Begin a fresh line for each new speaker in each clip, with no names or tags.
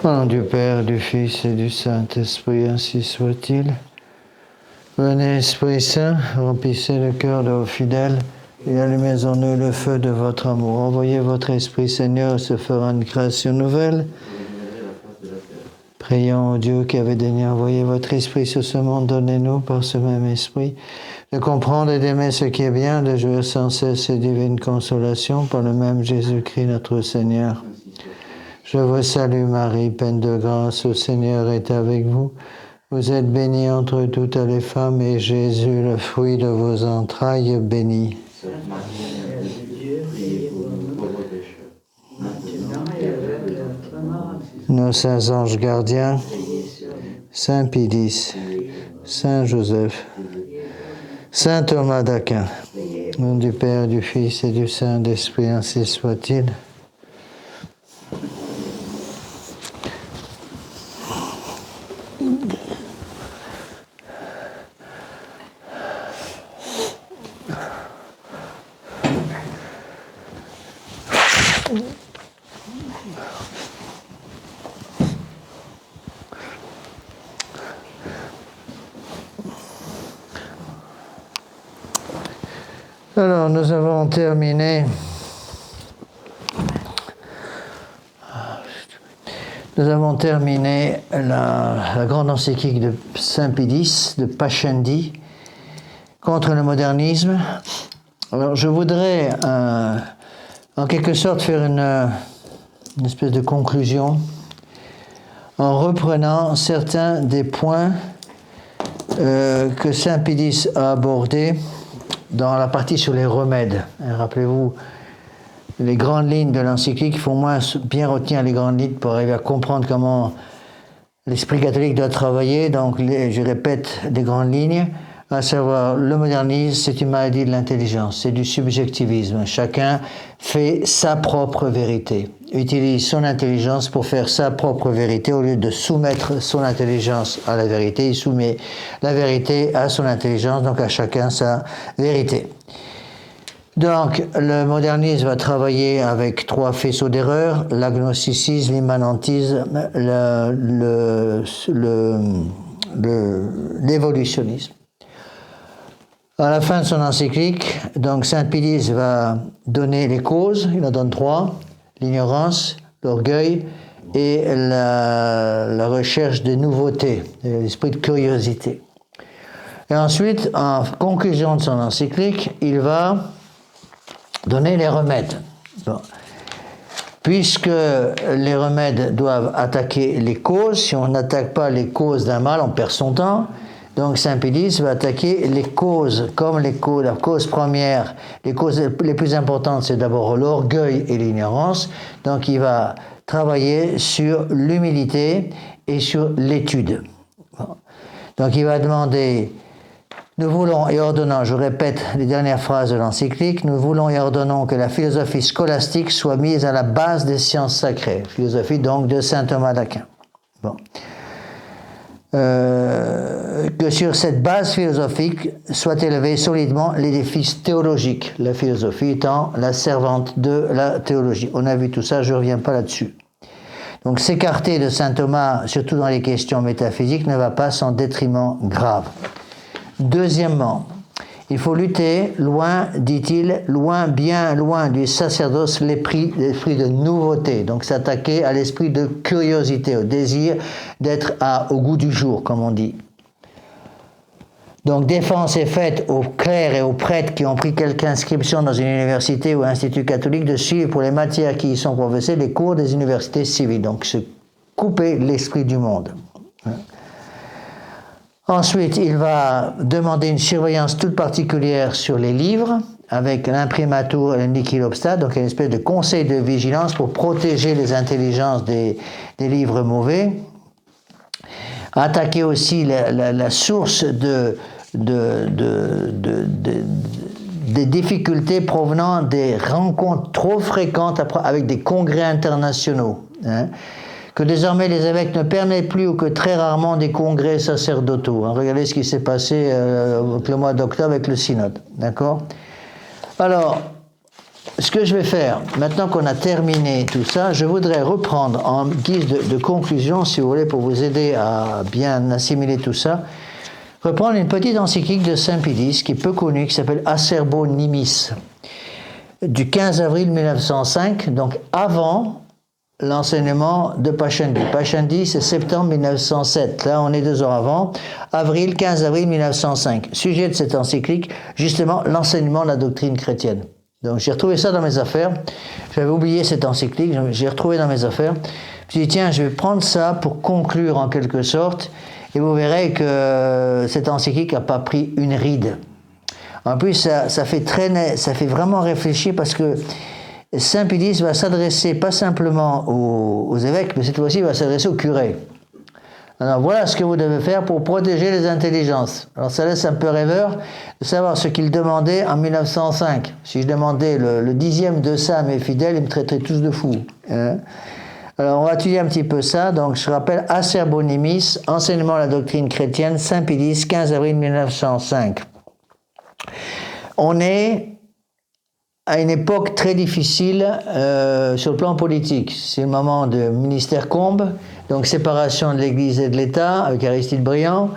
Au nom du Père, du Fils et du Saint-Esprit, ainsi soit-il. Venez, Esprit Saint, remplissez le cœur de vos fidèles et allumez en eux le feu de votre amour. Envoyez votre Esprit, Seigneur, se fera une création nouvelle. Prions au Dieu qui avait daigné envoyer votre Esprit sur ce monde, donnez-nous par ce même Esprit de comprendre et d'aimer ce qui est bien, de jouir sans cesse ces divines consolations par le même Jésus-Christ notre Seigneur. Je vous salue Marie, pleine de grâce, le Seigneur est avec vous. Vous êtes bénie entre toutes les femmes et Jésus, le fruit de vos entrailles, béni.
Sainte Marie, Mère de Dieu, priez pour nous pauvres pécheurs, maintenant et à l'heure de notre mort.
Nos saints anges gardiens, Saint Pie X, Saint Joseph, Saint Thomas d'Aquin, au nom du Père, du Fils et du Saint-Esprit, ainsi soit-il. Alors, nous avons terminé la grande encyclique de Saint Pie X, de Pascendi, contre le modernisme. Alors, je voudrais, en quelque sorte, faire une espèce de conclusion en reprenant certains des points que Saint Pie X a abordés dans la partie sur les remèdes. Rappelez-vous, les grandes lignes de l'encyclique, il faut au moins bien retenir les grandes lignes pour arriver à comprendre comment l'esprit catholique doit travailler. Donc, je répète les grandes lignes, à savoir, le modernisme, c'est une maladie de l'intelligence, c'est du subjectivisme. Chacun fait sa propre vérité, utilise son intelligence pour faire sa propre vérité. Au lieu de soumettre son intelligence à la vérité, il soumet la vérité à son intelligence, donc à chacun sa vérité. Donc, le modernisme va travailler avec trois faisceaux d'erreur: l'agnosticisme, l'immanentisme, l'évolutionnisme. À la fin de son encyclique, donc Saint Pie X va donner les causes, il en donne trois: l'ignorance, l'orgueil et la recherche de nouveautés, l'esprit de curiosité. Et ensuite, en conclusion de son encyclique, il va donner les remèdes. Bon. Puisque les remèdes doivent attaquer les causes, si on n'attaque pas les causes d'un mal, on perd son temps. Donc Saint Pie X va attaquer les causes, comme la cause première, les causes les plus importantes, c'est d'abord l'orgueil et l'ignorance. Donc il va travailler sur l'humilité et sur l'étude. Bon. Donc il va demander: nous voulons et ordonnons, je répète les dernières phrases de l'encyclique, nous voulons et ordonnons que la philosophie scolastique soit mise à la base des sciences sacrées. Philosophie donc de saint Thomas d'Aquin. Bon. Que sur cette base philosophique soit élevé solidement l'édifice théologique, la philosophie étant la servante de la théologie. On a vu tout ça, je ne reviens pas là-dessus. Donc s'écarter de saint Thomas, surtout dans les questions métaphysiques, ne va pas sans détriment grave. Deuxièmement, il faut lutter loin, dit-il, bien loin du sacerdoce, l'esprit de nouveauté. Donc s'attaquer à l'esprit de curiosité, au désir d'être au goût du jour, comme on dit. Donc défense est faite aux clercs et aux prêtres qui ont pris quelque inscription dans une université ou un institut catholique de suivre pour les matières qui y sont professées les cours des universités civiles. Donc se couper l'esprit du monde. Ensuite, il va demander une surveillance toute particulière sur les livres, avec l'imprimatur et le nichilobstat, donc une espèce de conseil de vigilance pour protéger les intelligences des livres mauvais. Attaquer aussi la source des difficultés provenant des rencontres trop fréquentes avec des congrès internationaux. Que désormais les évêques ne permettent plus ou que très rarement des congrès sacerdotaux. Regardez ce qui s'est passé le mois d'octobre avec le synode. D'accord ? Alors, ce que je vais faire, maintenant qu'on a terminé tout ça, je voudrais reprendre en guise de conclusion, si vous voulez, pour vous aider à bien assimiler tout ça, reprendre une petite encyclique de Saint Pédis, qui est peu connue, qui s'appelle Acerbo Nimis, du 15 avril 1905, donc avant l'enseignement de Pascendi. Pascendi, c'est septembre 1907. Là, on est 2 ans avant. 15 avril 1905. Sujet de cette encyclique, justement, l'enseignement de la doctrine chrétienne. Donc, j'ai retrouvé ça dans mes affaires. J'avais oublié cette encyclique, j'ai retrouvé dans mes affaires. Je me suis dit, tiens, je vais prendre ça pour conclure en quelque sorte, et vous verrez que cette encyclique n'a pas pris une ride. En plus, ça fait vraiment réfléchir parce que Saint Pédis va s'adresser pas simplement aux évêques, mais cette fois-ci, il va s'adresser aux curés. Alors voilà ce que vous devez faire pour protéger les intelligences. Alors ça laisse un peu rêveur de savoir ce qu'il demandait en 1905. Si je demandais le 10e de ça à mes fidèles, ils me traiteraient tous de fous. Hein? Alors on va étudier un petit peu ça. Donc je rappelle Acerbo Nimis, enseignement de la doctrine chrétienne, Saint Pédis, 15 avril 1905. On est à une époque très difficile sur le plan politique. C'est le moment de ministère Combes, donc séparation de l'Église et de l'État avec Aristide Briand.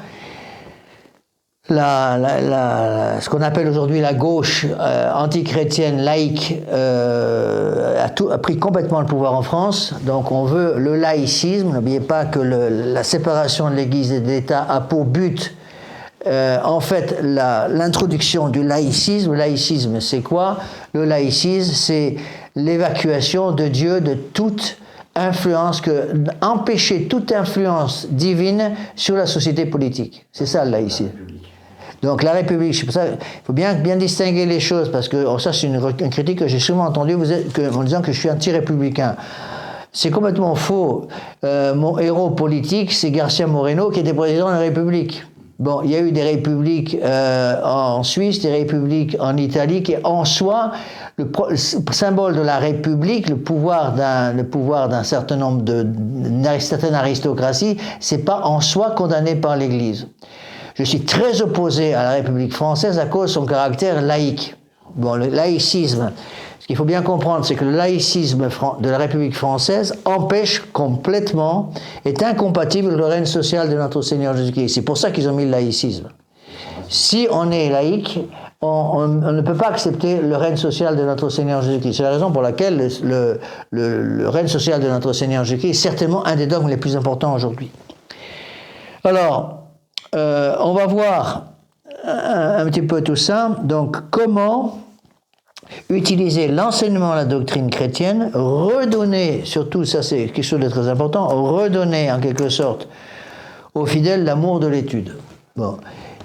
Ce qu'on appelle aujourd'hui la gauche antichrétienne laïque a pris complètement le pouvoir en France. Donc on veut le laïcisme. N'oubliez pas que la séparation de l'Église et de l'État a pour but en fait, l'introduction du laïcisme. Le laïcisme, c'est quoi? Le laïcisme, c'est l'évacuation de Dieu de toute influence, empêcher toute influence divine sur la société politique. C'est ça le laïcisme. Donc la République, c'est pour ça il faut bien distinguer les choses, parce que ça c'est une critique que j'ai souvent entendue en disant que je suis anti-républicain. C'est complètement faux. Mon héros politique, c'est Garcia Moreno, qui était président de la République. Bon, il y a eu des républiques en Suisse, des républiques en Italie, qui en soi, le symbole de la République, le pouvoir d'un certain nombre d'une certaine aristocratie, c'est pas en soi condamné par l'Église. Je suis très opposé à la République française à cause de son caractère laïque. Bon, le laïcisme, ce qu'il faut bien comprendre, c'est que le laïcisme de la République française empêche complètement, est incompatible avec le règne social de notre Seigneur Jésus-Christ. C'est pour ça qu'ils ont mis le laïcisme. Si on est laïque, on ne peut pas accepter le règne social de notre Seigneur Jésus-Christ. C'est la raison pour laquelle le règne social de notre Seigneur Jésus-Christ est certainement un des dogmes les plus importants aujourd'hui. Alors, on va voir un petit peu tout ça. Donc, comment utiliser l'enseignement de la doctrine chrétienne, redonner, surtout ça c'est quelque chose de très important, redonner en quelque sorte aux fidèles l'amour de l'étude. Bon.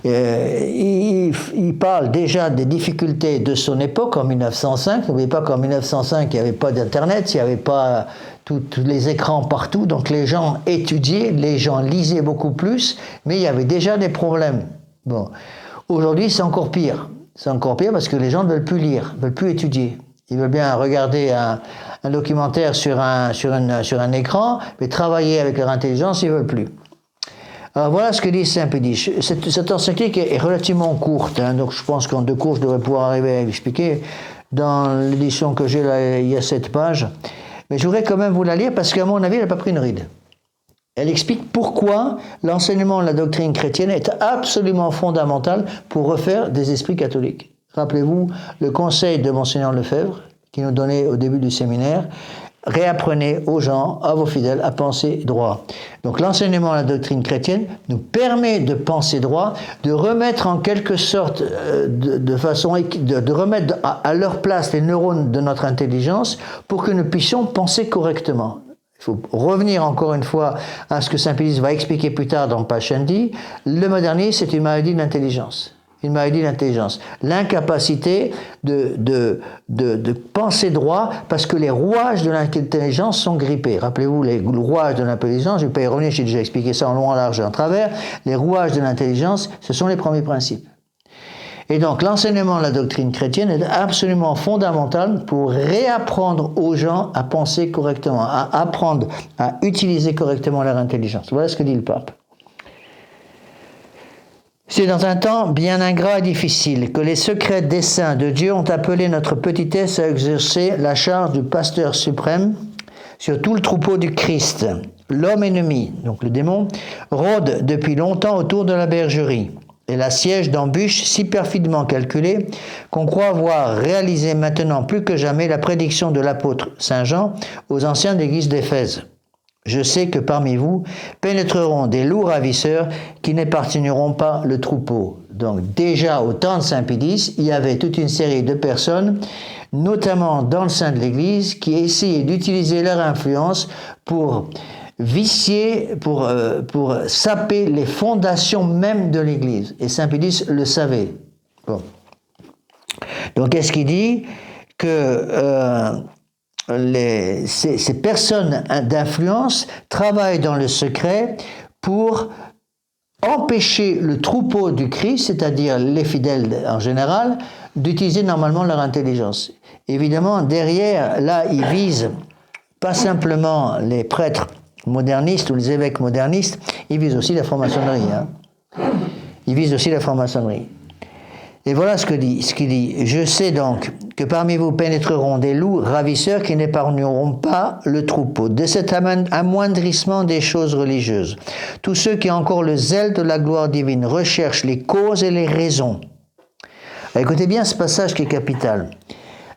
Il parle déjà des difficultés de son époque en 1905. N'oubliez pas qu'en 1905 il n'y avait pas d'internet, il n'y avait pas tous les écrans partout, donc les gens étudiaient, les gens lisaient beaucoup plus, mais il y avait déjà des problèmes. Bon. Aujourd'hui c'est encore pire. C'est encore pire parce que les gens ne veulent plus lire, ne veulent plus étudier. Ils veulent bien regarder un documentaire sur un écran, mais travailler avec leur intelligence, ils ne veulent plus. Alors voilà ce que dit Saint Pédis. Cette encyclique est relativement courte, hein, donc je pense qu'en 2 cours, je devrais pouvoir arriver à l'expliquer. Dans l'édition que j'ai là, il y a 7 pages. Mais je voudrais quand même vous la lire parce qu'à mon avis, elle n'a pas pris une ride. Elle explique pourquoi l'enseignement de la doctrine chrétienne est absolument fondamental pour refaire des esprits catholiques. Rappelez-vous le conseil de Monseigneur Lefebvre, qui nous donnait au début du séminaire, réapprenez aux gens, à vos fidèles, à penser droit. Donc l'enseignement de la doctrine chrétienne nous permet de penser droit, de remettre en quelque sorte, de remettre à leur place les neurones de notre intelligence pour que nous puissions penser correctement. Il faut revenir encore une fois à ce que Saint Pédis va expliquer plus tard dans Pascendi. Le modernisme, c'est une maladie de l'intelligence. Une maladie de l'intelligence. L'incapacité de penser droit parce que les rouages de l'intelligence sont grippés. Rappelez-vous, les rouages de l'intelligence, je ne vais pas y revenir, j'ai déjà expliqué ça en long, en large et en travers. Les rouages de l'intelligence, ce sont les premiers principes. Et donc, l'enseignement de la doctrine chrétienne est absolument fondamental pour réapprendre aux gens à penser correctement, à apprendre à utiliser correctement leur intelligence. Voilà ce que dit le pape. C'est dans un temps bien ingrat et difficile que les secrets desseins de Dieu ont appelé notre petitesse à exercer la charge du pasteur suprême sur tout le troupeau du Christ. L'homme ennemi, donc le démon, rôde depuis longtemps autour de la bergerie et l'assiège d'embûches si perfidement calculées qu'on croit voir réaliser maintenant plus que jamais la prédiction de l'apôtre Saint Jean aux anciens de l'église d'Éphèse. Je sais que parmi vous pénétreront des loups ravisseurs qui n'épargneront pas le troupeau. Donc déjà au temps de Saint Pédis, il y avait toute une série de personnes, notamment dans le sein de l'Église, qui essayaient d'utiliser leur influence pour vicier, pour saper les fondations même de l'Église. Et Saint Pédis le savait. Bon. Donc qu'est-ce qu'il dit? Que ces personnes d'influence travaillent dans le secret pour empêcher le troupeau du Christ, c'est-à-dire les fidèles en général, d'utiliser normalement leur intelligence. Évidemment, derrière, là, ils visent pas simplement les prêtres modernistes ou les évêques modernistes, ils visent aussi la franc-maçonnerie. Ils visent aussi la franc-maçonnerie. Et voilà ce qu'il dit. Je sais donc que parmi vous pénétreront des loups ravisseurs qui n'épargneront pas le troupeau. De cet amoindrissement des choses religieuses, tous ceux qui ont encore le zèle de la gloire divine recherchent les causes et les raisons. Écoutez bien ce passage qui est capital.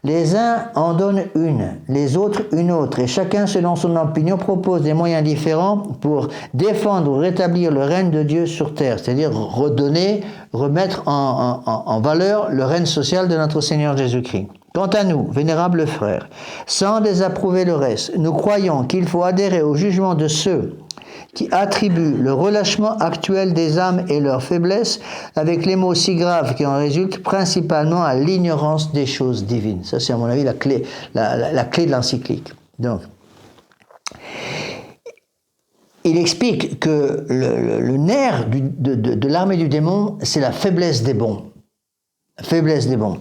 Les uns en donnent une, les autres une autre, et chacun selon son opinion propose des moyens différents pour défendre ou rétablir le règne de Dieu sur terre, c'est-à-dire redonner, remettre en valeur le règne social de notre Seigneur Jésus-Christ. Quant à nous, vénérables frères, sans désapprouver le reste, nous croyons qu'il faut adhérer au jugement de ceux qui attribuent le relâchement actuel des âmes et leur faiblesse avec les mots si graves qui en résultent principalement à l'ignorance des choses divines. Ça, c'est à mon avis la clé de l'encyclique. Donc, il explique que le nerf de l'armée du démon, c'est la faiblesse des bons. La faiblesse des bons.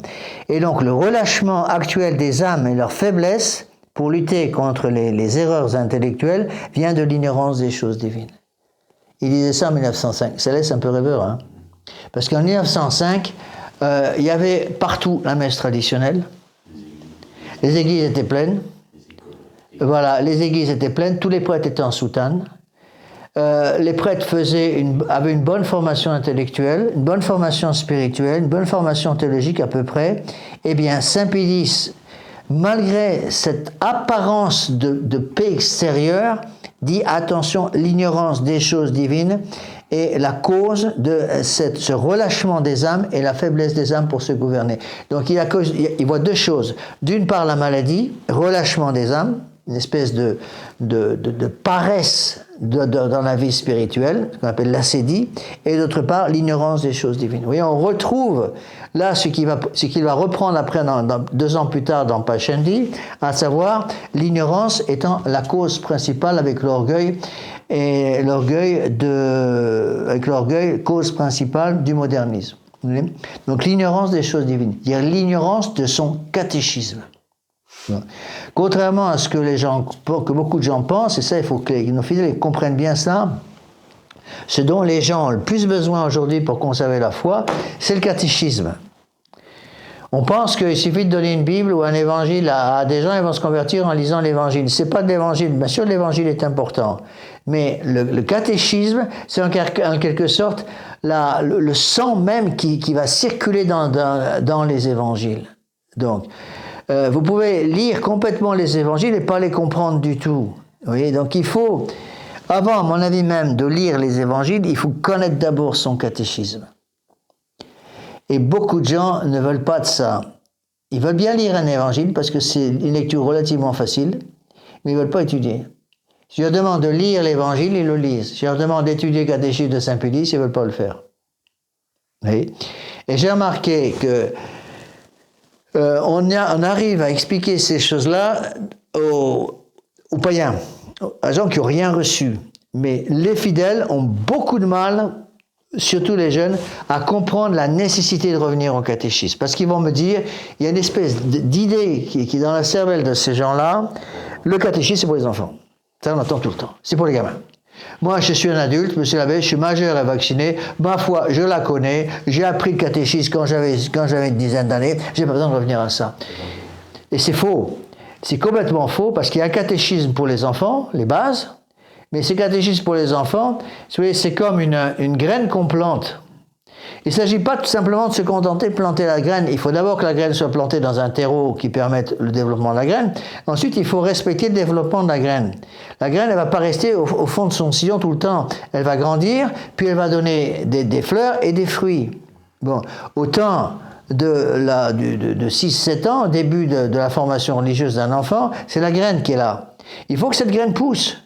Et donc, le relâchement actuel des âmes et leur faiblesse pour lutter contre les erreurs intellectuelles, vient de l'ignorance des choses divines. Il disait ça en 1905. Ça laisse un peu rêveur, hein? Parce qu'en 1905, il y avait partout la messe traditionnelle. Les églises étaient pleines. Voilà, les églises étaient pleines. Tous les prêtres étaient en soutane. Les prêtres avaient une bonne formation intellectuelle, une bonne formation spirituelle, une bonne formation théologique à peu près. Eh bien, Saint Pédis, malgré cette apparence de paix extérieure, dit attention, l'ignorance des choses divines est la cause de ce relâchement des âmes et la faiblesse des âmes pour se gouverner. Donc il voit deux choses. D'une part la maladie, relâchement des âmes, une espèce de paresse dans la vie spirituelle, ce qu'on appelle l'acédie, et d'autre part l'ignorance des choses divines. Vous voyez, on retrouve là ce qu'il va reprendre après 2 ans plus tard dans Pascendi, à savoir l'ignorance étant la cause principale avec l'orgueil, et cause principale du modernisme. Donc l'ignorance des choses divines, c'est-à-dire l'ignorance de son catéchisme. Contrairement à ce que beaucoup de gens pensent, et ça il faut que nos fidèles comprennent bien ça, ce dont les gens ont le plus besoin aujourd'hui pour conserver la foi, c'est le catéchisme. On pense qu'il suffit de donner une Bible ou un évangile à des gens, ils vont se convertir en lisant l'évangile. C'est pas de l'évangile, bien sûr l'évangile est important, mais le catéchisme, c'est en quelque sorte le sang même qui va circuler dans les évangiles. Donc, vous pouvez lire complètement les évangiles et pas les comprendre du tout. Vous voyez, donc il faut, avant, à mon avis même, de lire les évangiles, il faut connaître d'abord son catéchisme. Et beaucoup de gens ne veulent pas de ça. Ils veulent bien lire un évangile parce que c'est une lecture relativement facile, mais ils ne veulent pas étudier. Si je leur demande de lire l'évangile, ils le lisent. Si je leur demande d'étudier le catéchisme de Saint Pédis, ils ne veulent pas le faire. Vous voyez ? Et j'ai remarqué que on arrive à expliquer ces choses-là aux païens, aux gens qui n'ont rien reçu. Mais les fidèles ont beaucoup de mal, surtout les jeunes, à comprendre la nécessité de revenir au catéchisme. Parce qu'ils vont me dire, il y a une espèce d'idée qui est dans la cervelle de ces gens-là, le catéchisme c'est pour les enfants. Ça on entend tout le temps, c'est pour les gamins. Moi, je suis un adulte, monsieur l'abbé, je suis majeur et vacciné. Ma foi, je la connais. J'ai appris le catéchisme quand j'avais une dizaine d'années. J'ai pas besoin de revenir à ça. Et c'est faux. C'est complètement faux parce qu'il y a un catéchisme pour les enfants, les bases. Mais ce catéchisme pour les enfants, c'est comme une graine qu'on plante. Il ne s'agit pas tout simplement de se contenter de planter la graine. Il faut d'abord que la graine soit plantée dans un terreau qui permette le développement de la graine. Ensuite, il faut respecter le développement de la graine. La graine, elle ne va pas rester au fond de son sillon tout le temps. Elle va grandir, puis elle va donner des fleurs et des fruits. Bon, au temps de 6-7 ans, au début de la formation religieuse d'un enfant, c'est la graine qui est là. Il faut que cette graine pousse.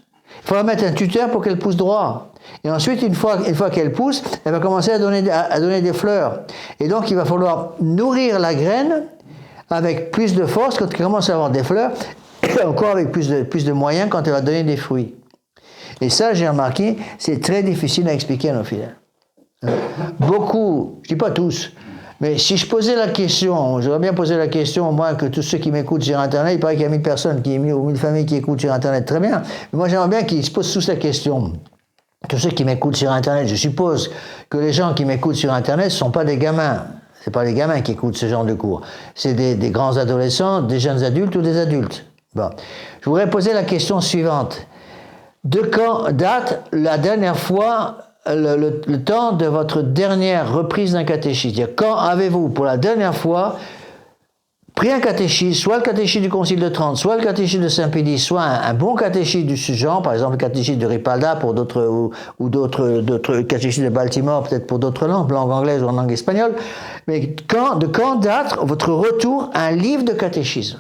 Il faut la mettre un tuteur pour qu'elle pousse droit. Et ensuite, une fois qu'elle pousse, elle va commencer à donner des fleurs. Et donc, il va falloir nourrir la graine avec plus de force quand elle commence à avoir des fleurs, et encore avec plus de moyens quand elle va donner des fruits. Et ça, j'ai remarqué, c'est très difficile à expliquer à nos fidèles. Beaucoup, je ne dis pas tous, mais si je posais la question, j'aurais bien posé la question, moi, que tous ceux qui m'écoutent sur Internet, il paraît qu'il y a 1000 personnes, ou 1000 familles qui écoutent sur Internet, très bien. Mais moi, j'aimerais bien qu'ils se posent tous la question. Tous ceux qui m'écoutent sur Internet, je suppose que les gens qui m'écoutent sur Internet ne sont pas des gamins. Ce ne sont pas les gamins qui écoutent ce genre de cours. C'est des grands adolescents, des jeunes adultes ou des adultes. Bon. Je voudrais poser la question suivante. De quand date la dernière fois le temps de votre dernière reprise d'un catéchisme? Quand avez-vous, pour la dernière fois, pris un catéchisme, soit le catéchisme du Concile de Trente, soit le catéchisme de Saint-Pédis, soit un bon catéchisme du genre, par exemple le catéchisme de Ripalda pour d'autres, ou d'autres catéchismes de Baltimore, peut-être pour d'autres langues anglaises ou en langue espagnole, mais de quand date votre retour à un livre de catéchisme?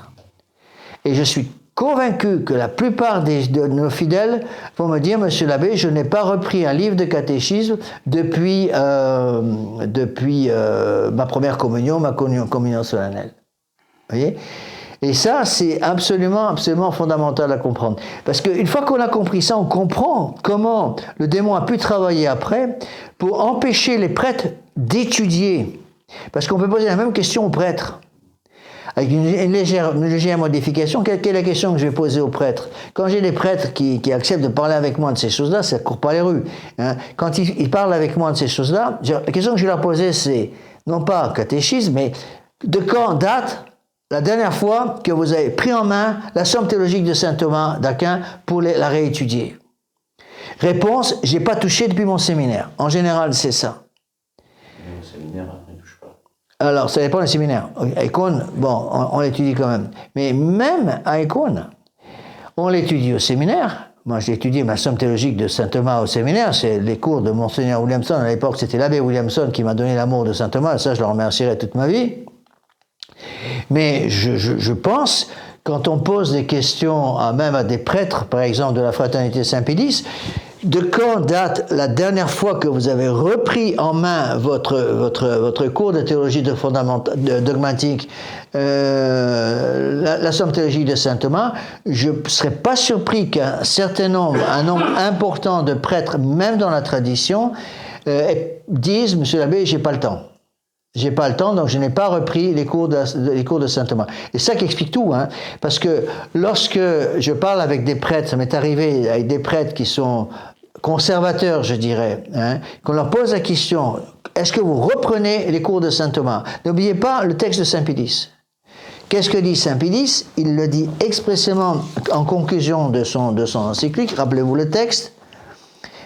Et je suis convaincu que la plupart de nos fidèles vont me dire, monsieur l'abbé, je n'ai pas repris un livre de catéchisme depuis ma première communion, ma communion solennelle. Vous voyez? Et ça, c'est absolument fondamental à comprendre. Parce qu'une fois qu'on a compris ça, on comprend comment le démon a pu travailler après pour empêcher les prêtres d'étudier. Parce qu'on peut poser la même question aux prêtres. Avec une légère modification. Quelle est la question que je vais poser aux prêtres? Quand j'ai des prêtres qui acceptent de parler avec moi de ces choses-là, ça ne court pas les rues. Hein. Quand ils parlent avec moi de ces choses-là, la question que je vais leur poser, c'est non pas catéchisme, mais de quand date la dernière fois que vous avez pris en main la somme théologique de saint Thomas d'Aquin pour la réétudier? Réponse, j'ai pas touché depuis mon séminaire. En général, c'est ça.
Mon séminaire, après, ne touche pas.
Alors, ça dépend des séminaires. À Icône, bon, on l'étudie quand même. Mais même à Icône, on l'étudie au séminaire. Moi, j'ai étudié ma somme théologique de saint Thomas au séminaire. C'est les cours de Monseigneur Williamson. À l'époque, c'était l'abbé Williamson qui m'a donné l'amour de saint Thomas. Et ça, je le remercierai toute ma vie. Mais je pense, quand on pose des questions même à des prêtres, par exemple de la fraternité Saint-Pédis, de quand date la dernière fois que vous avez repris en main votre cours de théologie dogmatique, la somme théologique de saint Thomas, je ne serais pas surpris qu'un certain nombre, un nombre important de prêtres, même dans la tradition, disent, monsieur l'abbé, j'ai pas le temps. J'ai pas le temps, donc je n'ai pas repris les cours de saint Thomas. Et ça qui explique tout, hein, parce que lorsque je parle avec des prêtres, ça m'est arrivé avec des prêtres qui sont conservateurs, je dirais, hein, qu'on leur pose la question, est-ce que vous reprenez les cours de saint Thomas? N'oubliez pas le texte de Saint-Pédis. Qu'est-ce que dit Saint-Pédis? Il le dit expressément en conclusion de son encyclique, rappelez-vous le texte.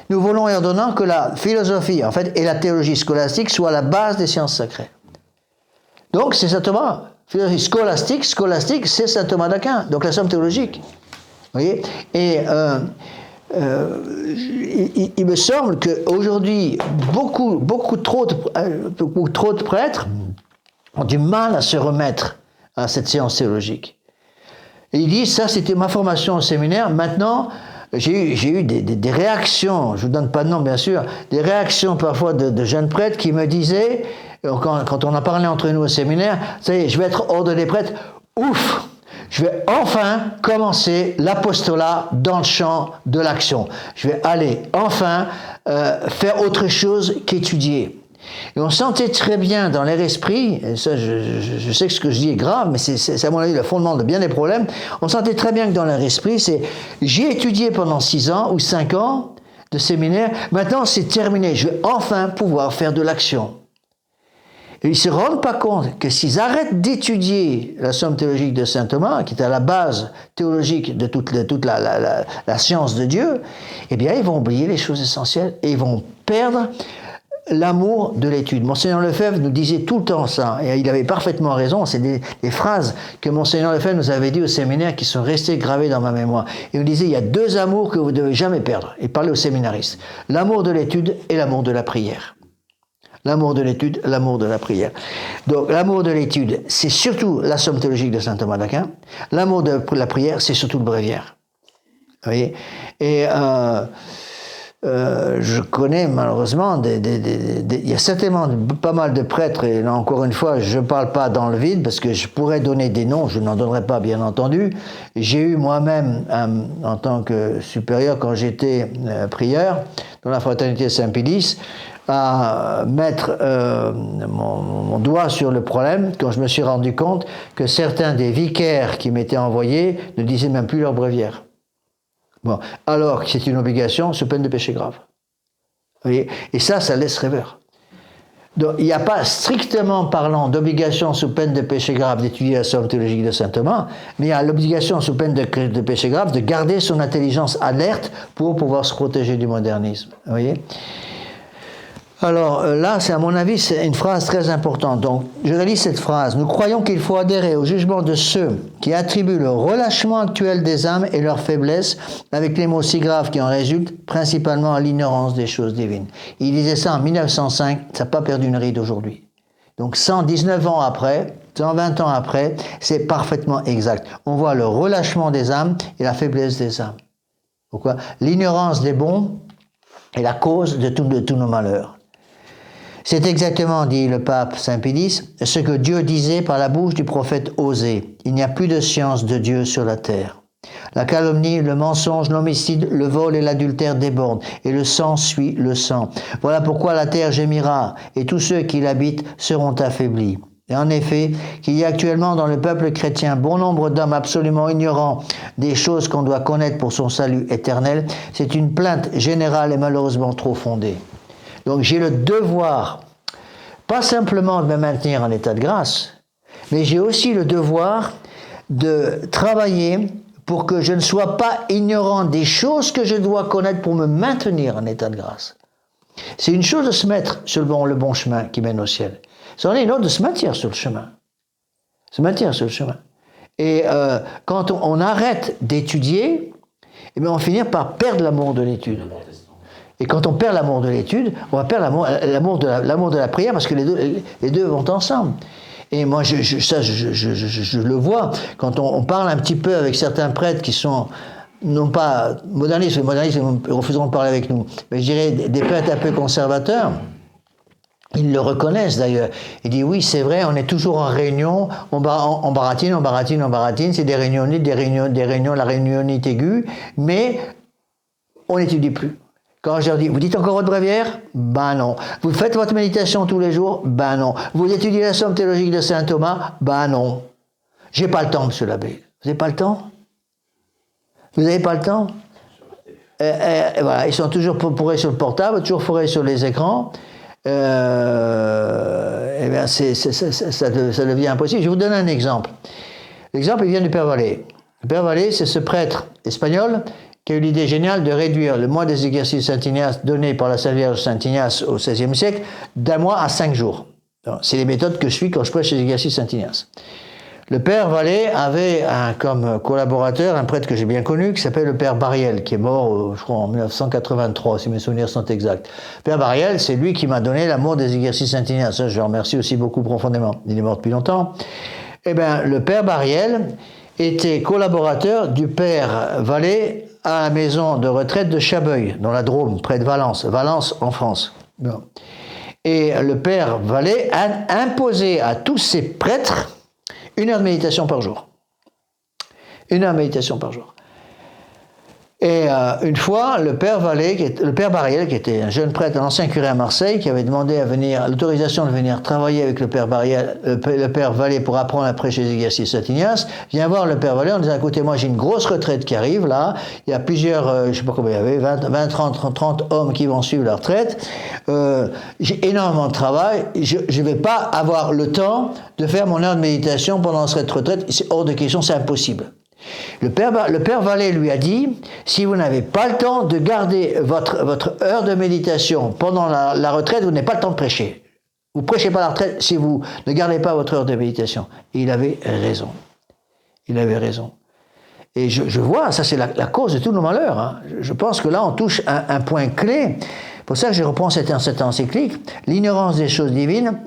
Nous voulons et ordonnons que la philosophie, en fait, et la théologie scolastique soient la base des sciences sacrées. Donc, c'est saint Thomas. Philosophie scolastique, c'est saint Thomas d'Aquin. Donc, la somme théologique. Vous voyez? Et il me semble qu'aujourd'hui, beaucoup trop de prêtres ont du mal à se remettre à cette science théologique. Et ils disent, ça, c'était ma formation au séminaire. Maintenant, j'ai eu des réactions, je ne vous donne pas de nom bien sûr, des réactions parfois de jeunes prêtres qui me disaient, quand on a parlé entre nous au séminaire, ça y est, je vais être ordre des prêtres, ouf, je vais enfin commencer l'apostolat dans le champ de l'action. Je vais aller enfin faire autre chose qu'étudier. Et on sentait très bien dans l'air esprit, et ça je sais que ce que je dis est grave, mais c'est à mon avis le fondement de bien des problèmes, on sentait très bien que dans l'air esprit, c'est j'ai étudié pendant 6 ans ou 5 ans, de séminaire. Maintenant, c'est terminé. Je vais enfin pouvoir faire de l'action. Et ils ne se rendent pas compte que s'ils arrêtent d'étudier la somme théologique de saint Thomas, qui est à la base théologique de toute la science de Dieu, eh bien, ils vont oublier les choses essentielles et ils vont perdre l'amour de l'étude. Monseigneur Lefebvre nous disait tout le temps ça, et il avait parfaitement raison. C'est des phrases que Monseigneur Lefebvre nous avait dit au séminaire qui sont restées gravées dans ma mémoire. Il nous disait, il y a 2 amours que vous ne devez jamais perdre. Il parlait aux séminaristes. L'amour de l'étude et l'amour de la prière. L'amour de l'étude, l'amour de la prière. Donc, l'amour de l'étude, c'est surtout la somme théologique de saint Thomas d'Aquin. L'amour de la prière, c'est surtout le bréviaire. Vous voyez ? Et je connais malheureusement, il y a certainement pas mal de prêtres, et là encore une fois, je ne parle pas dans le vide, parce que je pourrais donner des noms, je n'en donnerai pas bien entendu. J'ai eu moi-même, en tant que supérieur, quand j'étais prieur, dans la fraternité Saint-Pédis, à mettre mon doigt sur le problème quand je me suis rendu compte que certains des vicaires qui m'étaient envoyés ne disaient même plus leur bréviaire. Bon, alors que c'est une obligation sous peine de péché grave. Vous voyez ? Et ça laisse rêveur. Donc, il n'y a pas strictement parlant d'obligation sous peine de péché grave d'étudier la somme théologique de saint Thomas, mais il y a l'obligation sous peine de péché grave de garder son intelligence alerte pour pouvoir se protéger du modernisme. Vous voyez ? Alors là, c'est à mon avis, c'est une phrase très importante. Donc, je relis cette phrase. Nous croyons qu'il faut adhérer au jugement de ceux qui attribuent le relâchement actuel des âmes et leur faiblesse, avec les mots si graves qui en résultent, principalement à l'ignorance des choses divines. Il disait ça en 1905, ça n'a pas perdu une ride aujourd'hui. Donc 119 ans après, 120 ans après, c'est parfaitement exact. On voit le relâchement des âmes et la faiblesse des âmes. Pourquoi ? L'ignorance des bons est la cause de tous nos malheurs. C'est exactement, dit le pape Saint-Pédis, ce que Dieu disait par la bouche du prophète Osée. Il n'y a plus de science de Dieu sur la terre. La calomnie, le mensonge, l'homicide, le vol et l'adultère débordent, et le sang suit le sang. Voilà pourquoi la terre gémira, et tous ceux qui l'habitent seront affaiblis. Et en effet, qu'il y a actuellement dans le peuple chrétien bon nombre d'hommes absolument ignorants des choses qu'on doit connaître pour son salut éternel, c'est une plainte générale et malheureusement trop fondée. Donc j'ai le devoir, pas simplement de me maintenir en état de grâce, mais j'ai aussi le devoir de travailler pour que je ne sois pas ignorant des choses que je dois connaître pour me maintenir en état de grâce. C'est une chose de se mettre sur le bon chemin qui mène au ciel. C'en est une autre de se maintenir sur le chemin. Se maintenir sur le chemin. Et quand on arrête d'étudier, eh bien on finit par perdre l'amour de l'étude. Et quand on perd l'amour de l'étude, on va perdre l'amour de la prière, parce que les deux vont ensemble. Et moi, je le vois, quand on parle un petit peu avec certains prêtres qui sont, non pas modernistes, les modernistes refuseront de parler avec nous, mais je dirais des prêtres un peu conservateurs, ils le reconnaissent d'ailleurs. Ils disent oui, c'est vrai, on est toujours en réunion, on baratine, c'est des réunions, la réunionnite aiguë, mais on n'étudie plus. Quand je leur dis, vous dites encore votre bréviaire ? Ben non. Vous faites votre méditation tous les jours ? Ben non. Vous étudiez la somme théologique de saint Thomas ? Ben non. J'ai pas le temps, monsieur l'abbé. Vous n'avez pas le temps ? Vous n'avez pas le temps ? Et voilà, ils sont toujours fourrés sur le portable, toujours fourrés sur les écrans. Eh bien, ça devient impossible. Je vous donne un exemple. L'exemple, il vient du Père Vallée. Le Père Vallée, c'est ce prêtre espagnol qui a eu l'idée géniale de réduire le mois des exercices Saint-Ignace donné par la Sainte Vierge Saint-Ignace au XVIe siècle d'un mois à 5 jours. C'est les méthodes que je suis quand je prêche les exercices Saint-Ignace. Le Père Vallée avait comme collaborateur un prêtre que j'ai bien connu qui s'appelle le Père Bariel, qui est mort, je crois, en 1983, si mes souvenirs sont exacts. Père Bariel, c'est lui qui m'a donné l'amour des exercices Saint-Ignace. Ça, je le remercie aussi beaucoup profondément. Il est mort depuis longtemps. Eh bien, le Père Bariel était collaborateur du Père Vallée à la maison de retraite de Chabeuil, dans la Drôme, près de Valence en France. Bon. Et le Père Vallée a imposé à tous ses prêtres 1 heure de méditation par jour. 1 heure de méditation par jour. Et une fois, le père Bariel, qui était un jeune prêtre, un ancien curé à Marseille, qui avait demandé l'autorisation de venir travailler avec le père Vallée pour apprendre à prêcher les exercices Saint-Ignace, vient voir le père Vallée en disant, écoutez, moi j'ai une grosse retraite qui arrive là, il y a plusieurs, je ne sais pas combien il y avait, 20, 30 hommes qui vont suivre la retraite, j'ai énormément de travail, je ne vais pas avoir le temps de faire mon heure de méditation pendant cette retraite, c'est hors de question, c'est impossible. Le père Vallée lui a dit, si vous n'avez pas le temps de garder votre heure de méditation pendant la retraite, vous n'avez pas le temps de prêcher. Vous ne prêchez pas la retraite si vous ne gardez pas votre heure de méditation. Et il avait raison. Il avait raison. Et je vois, ça c'est la cause de tous nos malheurs. Hein. Je pense que là on touche un point clé. C'est pour ça que je reprends cette encyclique. L'ignorance des choses divines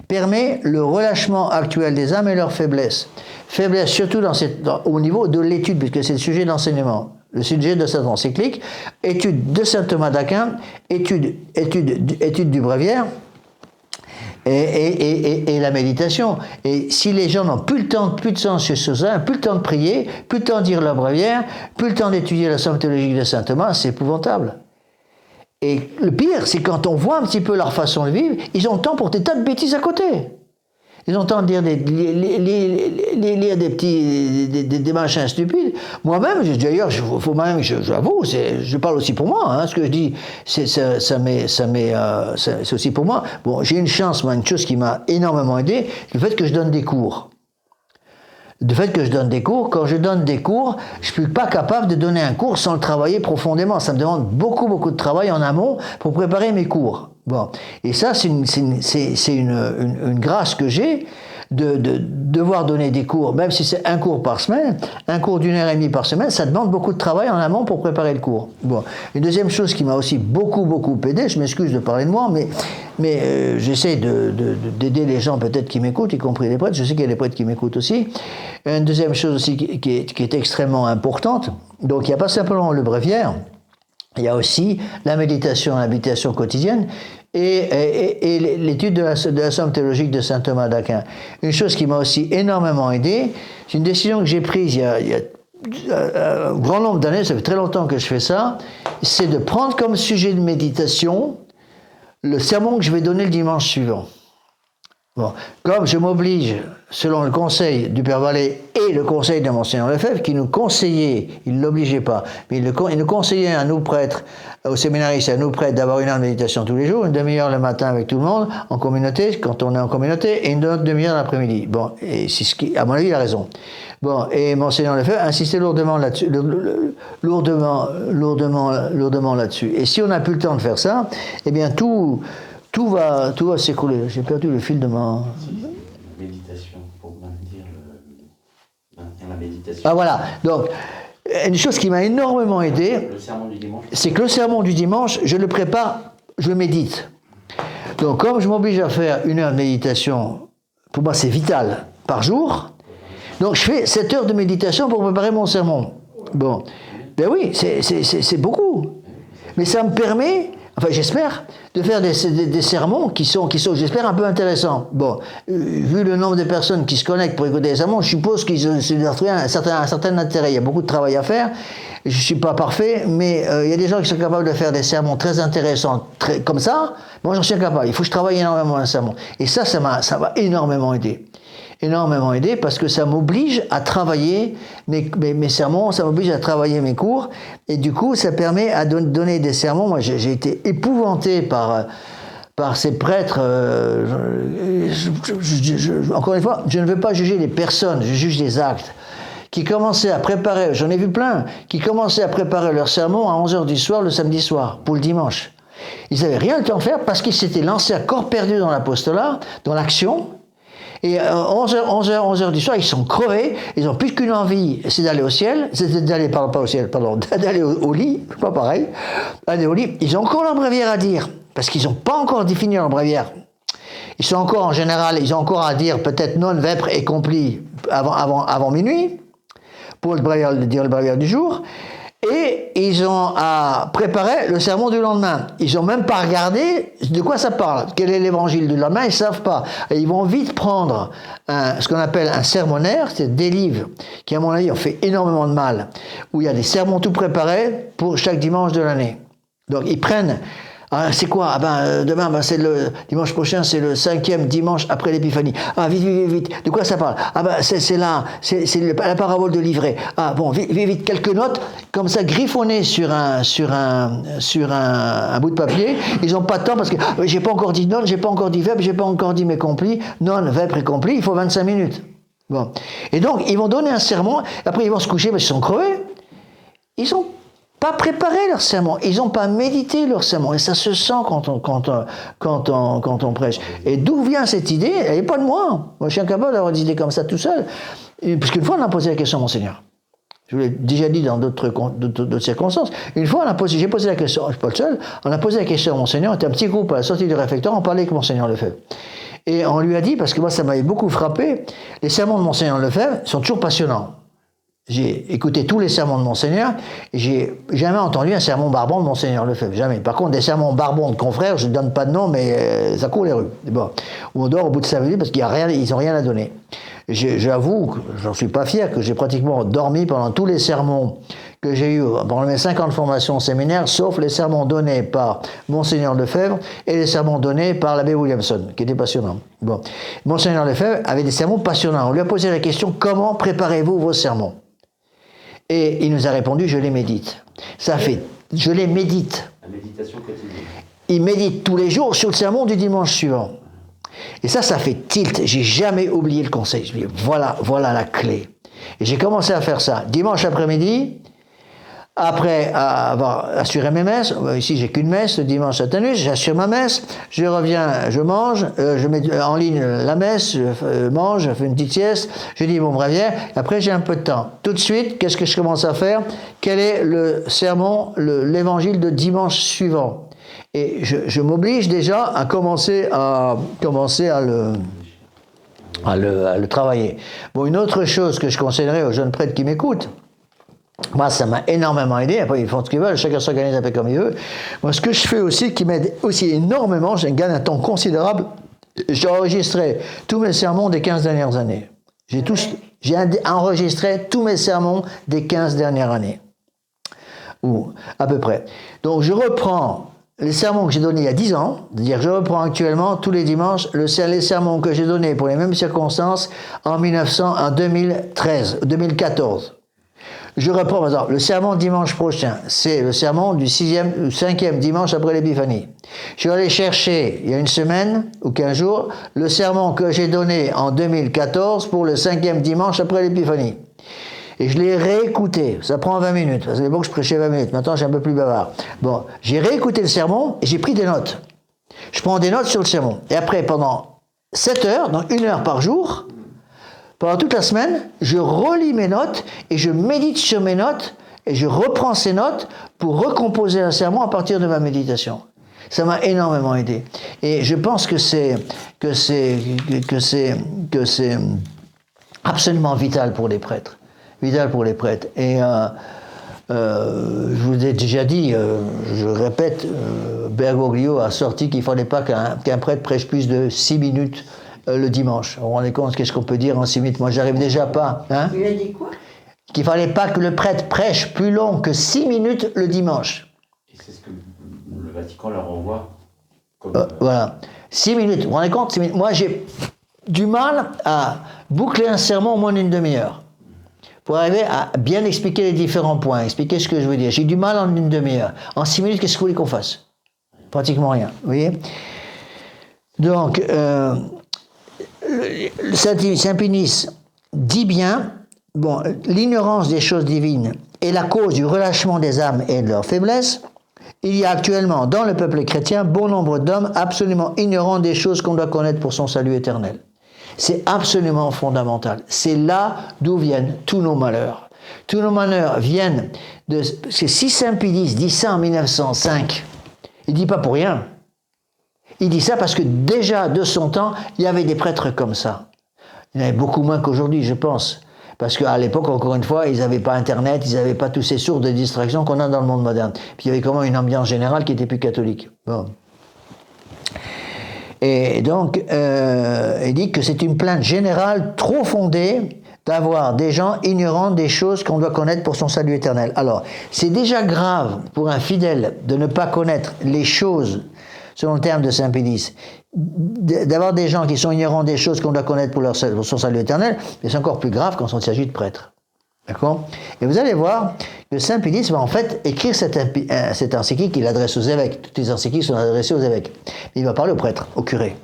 permet le relâchement actuel des âmes et leur faiblesse. Faiblesse surtout au niveau de l'étude, puisque c'est le sujet d'enseignement. Le sujet de cette encyclique, étude de saint Thomas d'Aquin, étude du bréviaire, et la méditation. Et si les gens n'ont plus de temps chez ceux-là, plus le temps de prier, plus le temps de dire leur bréviaire, plus le temps d'étudier la somme théologique de saint Thomas, c'est épouvantable. Et le pire, c'est quand on voit un petit peu leur façon de vivre, ils ont le temps pour des tas de bêtises à côté. Ils ont le temps de dire lire des machins stupides. Moi-même, d'ailleurs, j'avoue, je parle aussi pour moi. Hein, ce que je dis, c'est aussi pour moi. Bon, j'ai une chance, moi, une chose qui m'a énormément aidé, le fait que je donne des cours. Du fait que je donne des cours, quand je donne des cours, je ne suis pas capable de donner un cours sans le travailler profondément. Ça me demande beaucoup de travail en amont pour préparer mes cours. Bon. Et ça, c'est une grâce que j'ai de devoir donner des cours, même si c'est un cours par semaine, un cours d'1h30 par semaine, ça demande beaucoup de travail en amont pour préparer le cours. Bon. Une deuxième chose qui m'a aussi beaucoup aidé, je m'excuse de parler de moi, mais j'essaie d'aider les gens peut-être qui m'écoutent, y compris les prêtres, je sais qu'il y a des prêtres qui m'écoutent aussi. Une deuxième chose aussi qui est extrêmement importante, donc il n'y a pas simplement le bréviaire, il y a aussi la méditation, l'habitation quotidienne et l'étude de la somme théologique de saint Thomas d'Aquin. Une chose qui m'a aussi énormément aidé, c'est une décision que j'ai prise il y a un grand nombre d'années, ça fait très longtemps que je fais ça, c'est de prendre comme sujet de méditation le sermon que je vais donner le dimanche suivant. Bon, comme je m'oblige, selon le conseil du Père Vallée et le conseil de Monseigneur Lefebvre, qui nous conseillait, il ne l'obligeait pas, mais il nous conseillait à nous prêtres, aux séminaristes et à nous prêtres, d'avoir une heure de méditation tous les jours, une demi-heure le matin avec tout le monde, en communauté, quand on est en communauté, et une autre demi-heure l'après-midi. Bon, et c'est ce qui, à mon avis, il a raison. Bon, et Monseigneur Lefebvre insistait lourdement là-dessus, lourdement là-dessus. Et si on n'a plus le temps de faire ça, eh bien tout va s'écrouler. J'ai perdu le fil de ma...
Méditation, pour maintenir la méditation.
Ah voilà, donc une chose qui m'a énormément aidé,
Le sermon du dimanche.
C'est que le sermon du dimanche, je le prépare, je médite. Donc comme je m'oblige à faire une heure de méditation, pour moi c'est vital, par jour, donc je fais 7 heures de méditation pour préparer mon sermon. Bon, ben oui, c'est beaucoup. Mais ça me permet... Enfin, j'espère, de faire des sermons qui sont, j'espère, un peu intéressants. Bon, vu le nombre de personnes qui se connectent pour écouter les sermons, je suppose qu'ils ont trouvé un certain intérêt. Il y a beaucoup de travail à faire. Je ne suis pas parfait, mais il y a des gens qui sont capables de faire des sermons très intéressants, comme ça. Moi, j'en suis incapable. Il faut que je travaille énormément un sermon. Et ça m'a énormément aidé. Énormément aidé parce que ça m'oblige à travailler mes sermons, ça m'oblige à travailler mes cours, et du coup ça permet à donner des sermons. Moi j'ai été épouvanté par ces prêtres. Encore une fois, je ne veux pas juger les personnes, je juge les actes. Qui commençaient à préparer, j'en ai vu plein, qui commençaient à préparer leur sermon à 11h du soir le samedi soir, pour le dimanche. Ils n'avaient rien le temps de faire parce qu'ils s'étaient lancés à corps perdu dans l'apostolat, dans l'action. Et 11h du soir, ils sont crevés, ils n'ont plus qu'une envie, c'est d'aller au ciel, d'aller au lit, pas pareil, aller au lit. Ils ont encore leur bréviaire à dire, parce qu'ils n'ont pas encore défini leur bréviaire. Ils sont encore, en général, ils ont encore à dire peut-être non vepre et compli avant minuit, pour dire le bréviaire du jour. Et ils ont à préparer le sermon du lendemain. Ils n'ont même pas regardé de quoi ça parle. Quel est l'évangile du lendemain, ils ne savent pas. Et ils vont vite prendre ce qu'on appelle un sermonnaire, c'est des livres qui, à mon avis, ont fait énormément de mal, où il y a des sermons tout préparés pour chaque dimanche de l'année. Donc ils prennent... c'est quoi? Demain, c'est le dimanche prochain, c'est le 5e dimanche après l'Épiphanie. Vite. De quoi ça parle? C'est la parabole de l'ivraie. Vite, quelques notes, comme ça, griffonnées sur un bout de papier. Ils n'ont pas de temps parce que j'ai pas encore dit non, j'ai pas encore dit verbe, j'ai pas encore dit mes complis. Non, verbe précompli, il faut 25 minutes. Bon. Et donc, ils vont donner un sermon, après ils vont se coucher parce qu'ils sont crevés. Ils ont pas préparé leur sermon, ils n'ont pas médité leur sermon, et ça se sent quand on prêche. Et d'où vient cette idée? Elle n'est pas de moi. Moi, je suis incapable d'avoir des idées comme ça tout seul. Parce qu'une fois, on a posé la question à Monseigneur. Je vous l'ai déjà dit dans d'autres circonstances. Une fois, j'ai posé la question, je ne suis pas le seul, on a posé la question à Monseigneur, on était un petit groupe à la sortie du réfectoire, on parlait avec Monseigneur Lefebvre. Et on lui a dit, parce que moi, ça m'avait beaucoup frappé, les sermons de Monseigneur Lefebvre sont toujours passionnants. J'ai écouté tous les sermons de Monseigneur, et j'ai jamais entendu un sermon barbant de Monseigneur Lefebvre, jamais. Par contre, des sermons barbons de confrères, je ne donne pas de nom, mais ça court les rues. Bon. Où on dort au bout de 5 minutes parce qu'ils n'ont rien à donner. J'avoue, j'en suis pas fier, que j'ai pratiquement dormi pendant tous les sermons que j'ai eu pendant mes 5 ans de formation au séminaire, sauf les sermons donnés par Monseigneur Lefebvre et les sermons donnés par l'abbé Williamson, qui étaient passionnants. Bon. Monseigneur Lefebvre avait des sermons passionnants. On lui a posé la question, comment préparez-vous vos sermons? Et il nous a répondu, je les médite. Je les médite.
La méditation quotidienne.
Il médite tous les jours sur le sermon du dimanche suivant. Et ça fait tilt. J'ai jamais oublié le conseil. Je me dis, voilà la clé. Et j'ai commencé à faire ça. Dimanche après-midi, après avoir assuré mes messes, ici j'ai qu'une messe, le dimanche à Tanus, j'assure ma messe, je reviens, je mange, je mets en ligne la messe, je mange, je fais une petite sieste, je dis bon bréviaire, après j'ai un peu de temps. Tout de suite, qu'est-ce que je commence à faire? Quel est le sermon, l'évangile de dimanche suivant? Et je m'oblige déjà à commencer à le travailler. Bon, une autre chose que je conseillerais aux jeunes prêtres qui m'écoutent, moi, ça m'a énormément aidé. Après, ils font ce qu'ils veulent, chacun s'organise un peu comme il veut. Moi, ce que je fais aussi, qui m'aide aussi énormément, je gagne un temps considérable, j'ai enregistré tous mes sermons des 15 dernières années. J'ai enregistré tous mes sermons des 15 dernières années. Ou à peu près. Donc, je reprends les sermons que j'ai donnés il y a 10 ans, c'est-à-dire je reprends actuellement tous les dimanches les sermons que j'ai donnés pour les mêmes circonstances en 2014. Je reprends, par exemple, le sermon dimanche prochain, c'est le sermon du 5e dimanche après l'Épiphanie. Je vais aller chercher, il y a une semaine ou 15 jours, le sermon que j'ai donné en 2014 pour le 5e dimanche après l'Épiphanie. Et je l'ai réécouté, ça prend 20 minutes, parce que bon que je prêchais 20 minutes, maintenant je suis un peu plus bavard. Bon, j'ai réécouté le sermon et j'ai pris des notes. Je prends des notes sur le sermon. Et après, pendant 7 heures, donc 1 heure par jour, pendant toute la semaine, je relis mes notes et je médite sur mes notes et je reprends ces notes pour recomposer un sermon à partir de ma méditation. Ça m'a énormément aidé. Et je pense que c'est absolument vital pour les prêtres. Vital pour les prêtres. Et je vous ai déjà dit, je répète, Bergoglio a sorti qu'il ne fallait pas qu'un prêtre prêche plus de 6 minutes le dimanche. Vous vous rendez compte, qu'est-ce qu'on peut dire en 6 minutes? Moi, j'arrive déjà pas. Hein?
Il a dit quoi?
Qu'il ne fallait pas que le prêtre prêche plus long que 6 minutes le dimanche.
Et c'est ce que le Vatican leur envoie.
Voilà. 6 minutes. Vous vous rendez compte? 6 minutes. Moi, j'ai du mal à boucler un sermon au moins d'une demi-heure. Pour arriver à bien expliquer les différents points, expliquer ce que je veux dire. J'ai du mal en une demi-heure. En 6 minutes, qu'est-ce que vous voulez qu'on fasse? Pratiquement rien. Vous voyez? Donc, Saint Pinice dit bien, bon, l'ignorance des choses divines est la cause du relâchement des âmes et de leur faiblesse. Il y a actuellement dans le peuple chrétien bon nombre d'hommes absolument ignorants des choses qu'on doit connaître pour son salut éternel. C'est absolument fondamental. C'est là d'où viennent tous nos malheurs. Tous nos malheurs viennent de... Parce que si Saint Pinice dit ça en 1905, il ne dit pas pour rien. Il dit ça parce que déjà de son temps, il y avait des prêtres comme ça. Il y en avait beaucoup moins qu'aujourd'hui, je pense. Parce qu'à l'époque, encore une fois, ils n'avaient pas Internet, ils n'avaient pas tous ces sources de distraction qu'on a dans le monde moderne. Puis il y avait quand même une ambiance générale qui était plus catholique. Bon. Et donc, il dit que c'est une plainte générale trop fondée d'avoir des gens ignorants des choses qu'on doit connaître pour son salut éternel. Alors, c'est déjà grave pour un fidèle de ne pas connaître les choses, selon le terme de Saint Pédis, d'avoir des gens qui sont ignorants des choses qu'on doit connaître pour son salut éternel, mais c'est encore plus grave quand il s'agit de prêtres. D'accord? Et vous allez voir que Saint Pédis va en fait écrire cette encyclique qu'il adresse aux évêques. Toutes les encycliques sont adressées aux évêques. Il va parler aux prêtres, aux curés.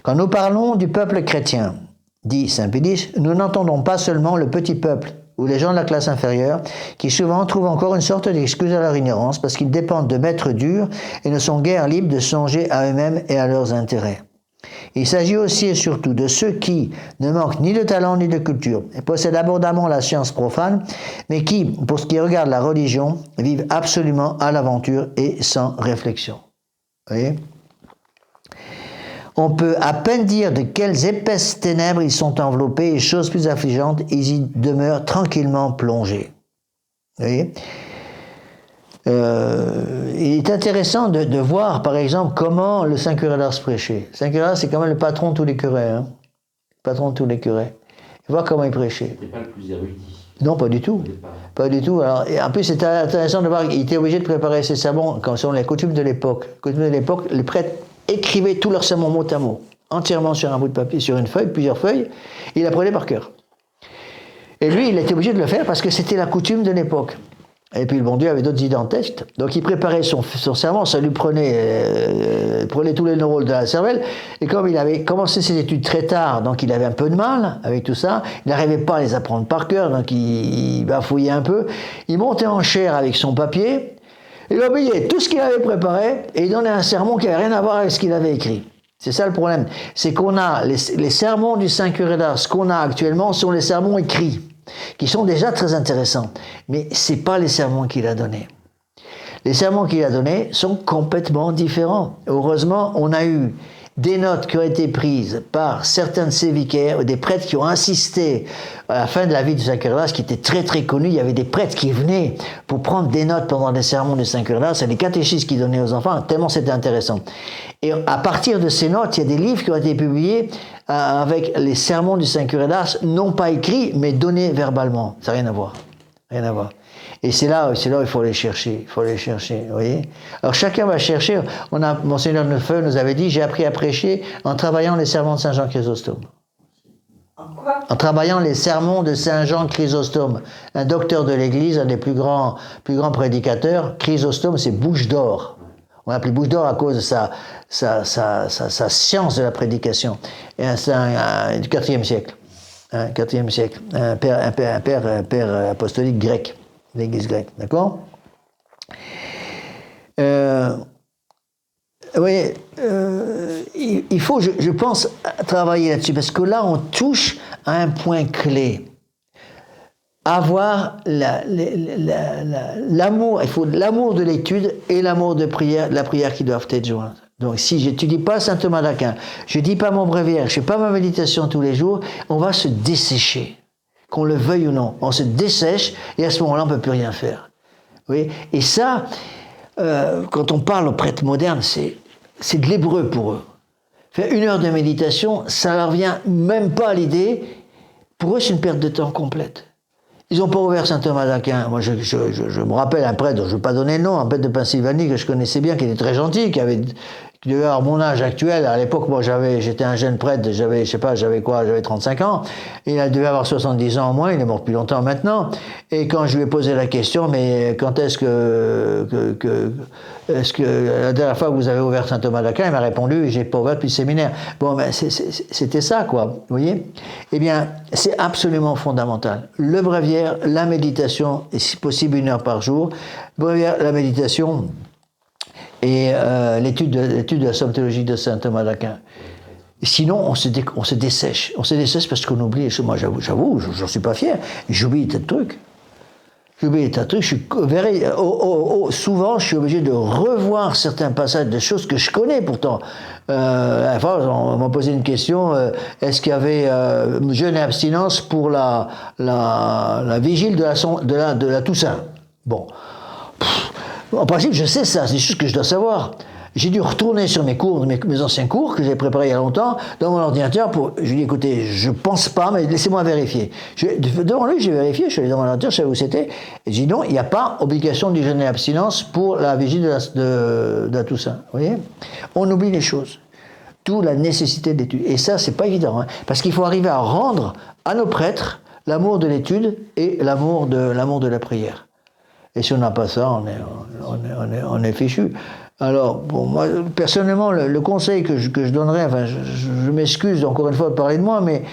Quand nous parlons du peuple chrétien, dit Saint Pédis, nous n'entendons pas seulement le petit peuple ou les gens de la classe inférieure qui souvent trouvent encore une sorte d'excuse à leur ignorance parce qu'ils dépendent de maîtres durs et ne sont guère libres de songer à eux-mêmes et à leurs intérêts. Il s'agit aussi et surtout de ceux qui ne manquent ni de talent ni de culture et possèdent abondamment la science profane, mais qui, pour ce qui regarde la religion, vivent absolument à l'aventure et sans réflexion. Vous voyez ? On peut à peine dire de quelles épaisses ténèbres ils sont enveloppés et, chose plus affligeante, ils y demeurent tranquillement plongés. Vous voyez ? Il est intéressant de voir, par exemple, comment le Saint Curé d'Ars prêchait. Saint Curé d'Ars, c'est quand même le patron de tous les curés. Hein. Le patron de tous les curés. Et voir comment il prêchait.
C'était pas le plus érudit.
Non, pas du tout. Pas du tout. Alors, et en plus, c'est intéressant de voir qu'il était obligé de préparer ses sermons, comme sont les coutumes de l'époque. Les coutumes de l'époque, les prêtres écrivaient tous leurs sermons mot à mot, entièrement sur un bout de papier, sur une feuille, plusieurs feuilles. Il apprenait par cœur. Et lui, il était obligé de le faire parce que c'était la coutume de l'époque. Et puis le bon Dieu avait d'autres idées en tête. Donc il préparait son sermon, ça lui prenait tous les neurones de la cervelle. Et comme il avait commencé ses études très tard, donc il avait un peu de mal avec tout ça, il n'arrivait pas à les apprendre par cœur, donc il bafouillait un peu. Il montait en chair avec son papier, il oubliait tout ce qu'il avait préparé, et il donnait un sermon qui n'avait rien à voir avec ce qu'il avait écrit. C'est ça le problème. C'est qu'on a les sermons du Saint Curé d'Ars qu'on a actuellement sont les sermons écrits, qui sont déjà très intéressants, mais c'est pas les sermons qu'il a donnés. Les sermons qu'il a donnés sont complètement différents. Heureusement, on a eu des notes qui ont été prises par certains de ces vicaires, des prêtres qui ont insisté à la fin de la vie de Saint Curé d'Ars, qui était très très connu. Il y avait des prêtres qui venaient pour prendre des notes pendant les sermons de Saint Curé d'Ars, c'est les catéchistes qu'ils donnaient aux enfants, tellement c'était intéressant. Et à partir de ces notes, il y a des livres qui ont été publiés avec les sermons du Saint Curé d'Ars, non pas écrits, mais donnés verbalement. Ça n'a rien à voir. Rien à voir. Et c'est là où il faut les chercher. Il faut les chercher, vous voyez. Alors chacun va chercher. Monseigneur Neufeu nous avait dit, j'ai appris à prêcher en travaillant les sermons de Saint Jean Chrysostome.
En quoi?
En travaillant les sermons de Saint Jean Chrysostome, un docteur de l'Église, un des plus grands prédicateurs. Chrysostome, c'est bouche d'or. On l'appelait bouche d'or à cause de sa science de la prédication. Et un saint du IVe siècle. IVe siècle. Un père apostolique grec, l'Église grecque. D'accord? Oui, il faut, je pense, travailler là-dessus, parce que là, on touche à un point clé. Avoir l'amour, il faut l'amour de l'étude et l'amour de la prière qui doivent être joints. Donc, si je n'étudie pas Saint Thomas d'Aquin, je ne dis pas mon bréviaire, je ne fais pas ma méditation tous les jours, on va se dessécher. Qu'on le veuille ou non, on se dessèche et à ce moment-là, on ne peut plus rien faire. Oui, et ça, quand on parle aux prêtres modernes, c'est de l'hébreu pour eux. Faire 1 heure de méditation, ça leur vient même pas à l'idée. Pour eux, c'est une perte de temps complète. Ils n'ont pas ouvert Saint Thomas d'Aquin. Moi, je me rappelle un prêtre, je ne vais pas donner le nom, un prêtre de Pennsylvanie que je connaissais bien, qui était très gentil, qui devait avoir mon âge actuel. À l'époque, moi, j'étais un jeune prêtre, j'avais 35 ans. Il devait avoir 70 ans au moins, il est mort depuis longtemps maintenant. Et quand je lui ai posé la question, mais quand est-ce que la dernière fois que vous avez ouvert Saint Thomas d'Aquin, il m'a répondu, j'ai pas ouvert depuis le séminaire. Bon, ben, c'était ça, quoi, vous voyez? Eh bien, c'est absolument fondamental. Le bréviaire, la méditation, et si possible 1 heure par jour. Bréviaire, la méditation, et l'étude de la somme théologique de Saint Thomas d'Aquin. Sinon, on se dessèche. On se dessèche parce qu'on oublie. Moi, j'avoue, j'en suis pas fier. J'oublie des tas de trucs. J'oublie des tas de trucs. Souvent, je suis obligé de revoir certains passages de choses que je connais pourtant. Enfin, on m'a posé une question, est-ce qu'il y avait jeûne et abstinence pour la vigile de la Toussaint? Bon. En principe, je sais ça, c'est des choses que je dois savoir. J'ai dû retourner sur mes cours, mes anciens cours que j'ai préparés il y a longtemps, dans mon ordinateur pour. Je lui ai dit, écoutez, je pense pas, mais laissez-moi vérifier. Devant lui, j'ai vérifié, je suis allé dans mon ordinateur, je savais où c'était. Et j'ai dit non, il n'y a pas obligation du jeûne et abstinence pour la vigile de la Toussaint. Vous voyez? On oublie les choses. D'où la nécessité d'étude. Et ça, c'est pas évident, hein, parce qu'il faut arriver à rendre à nos prêtres l'amour de l'étude et l'amour de la prière. Et si on n'a pas ça, on est fichu. Alors, bon, moi, personnellement, le conseil que je donnerais, enfin, je m'excuse encore une fois de parler de moi, mais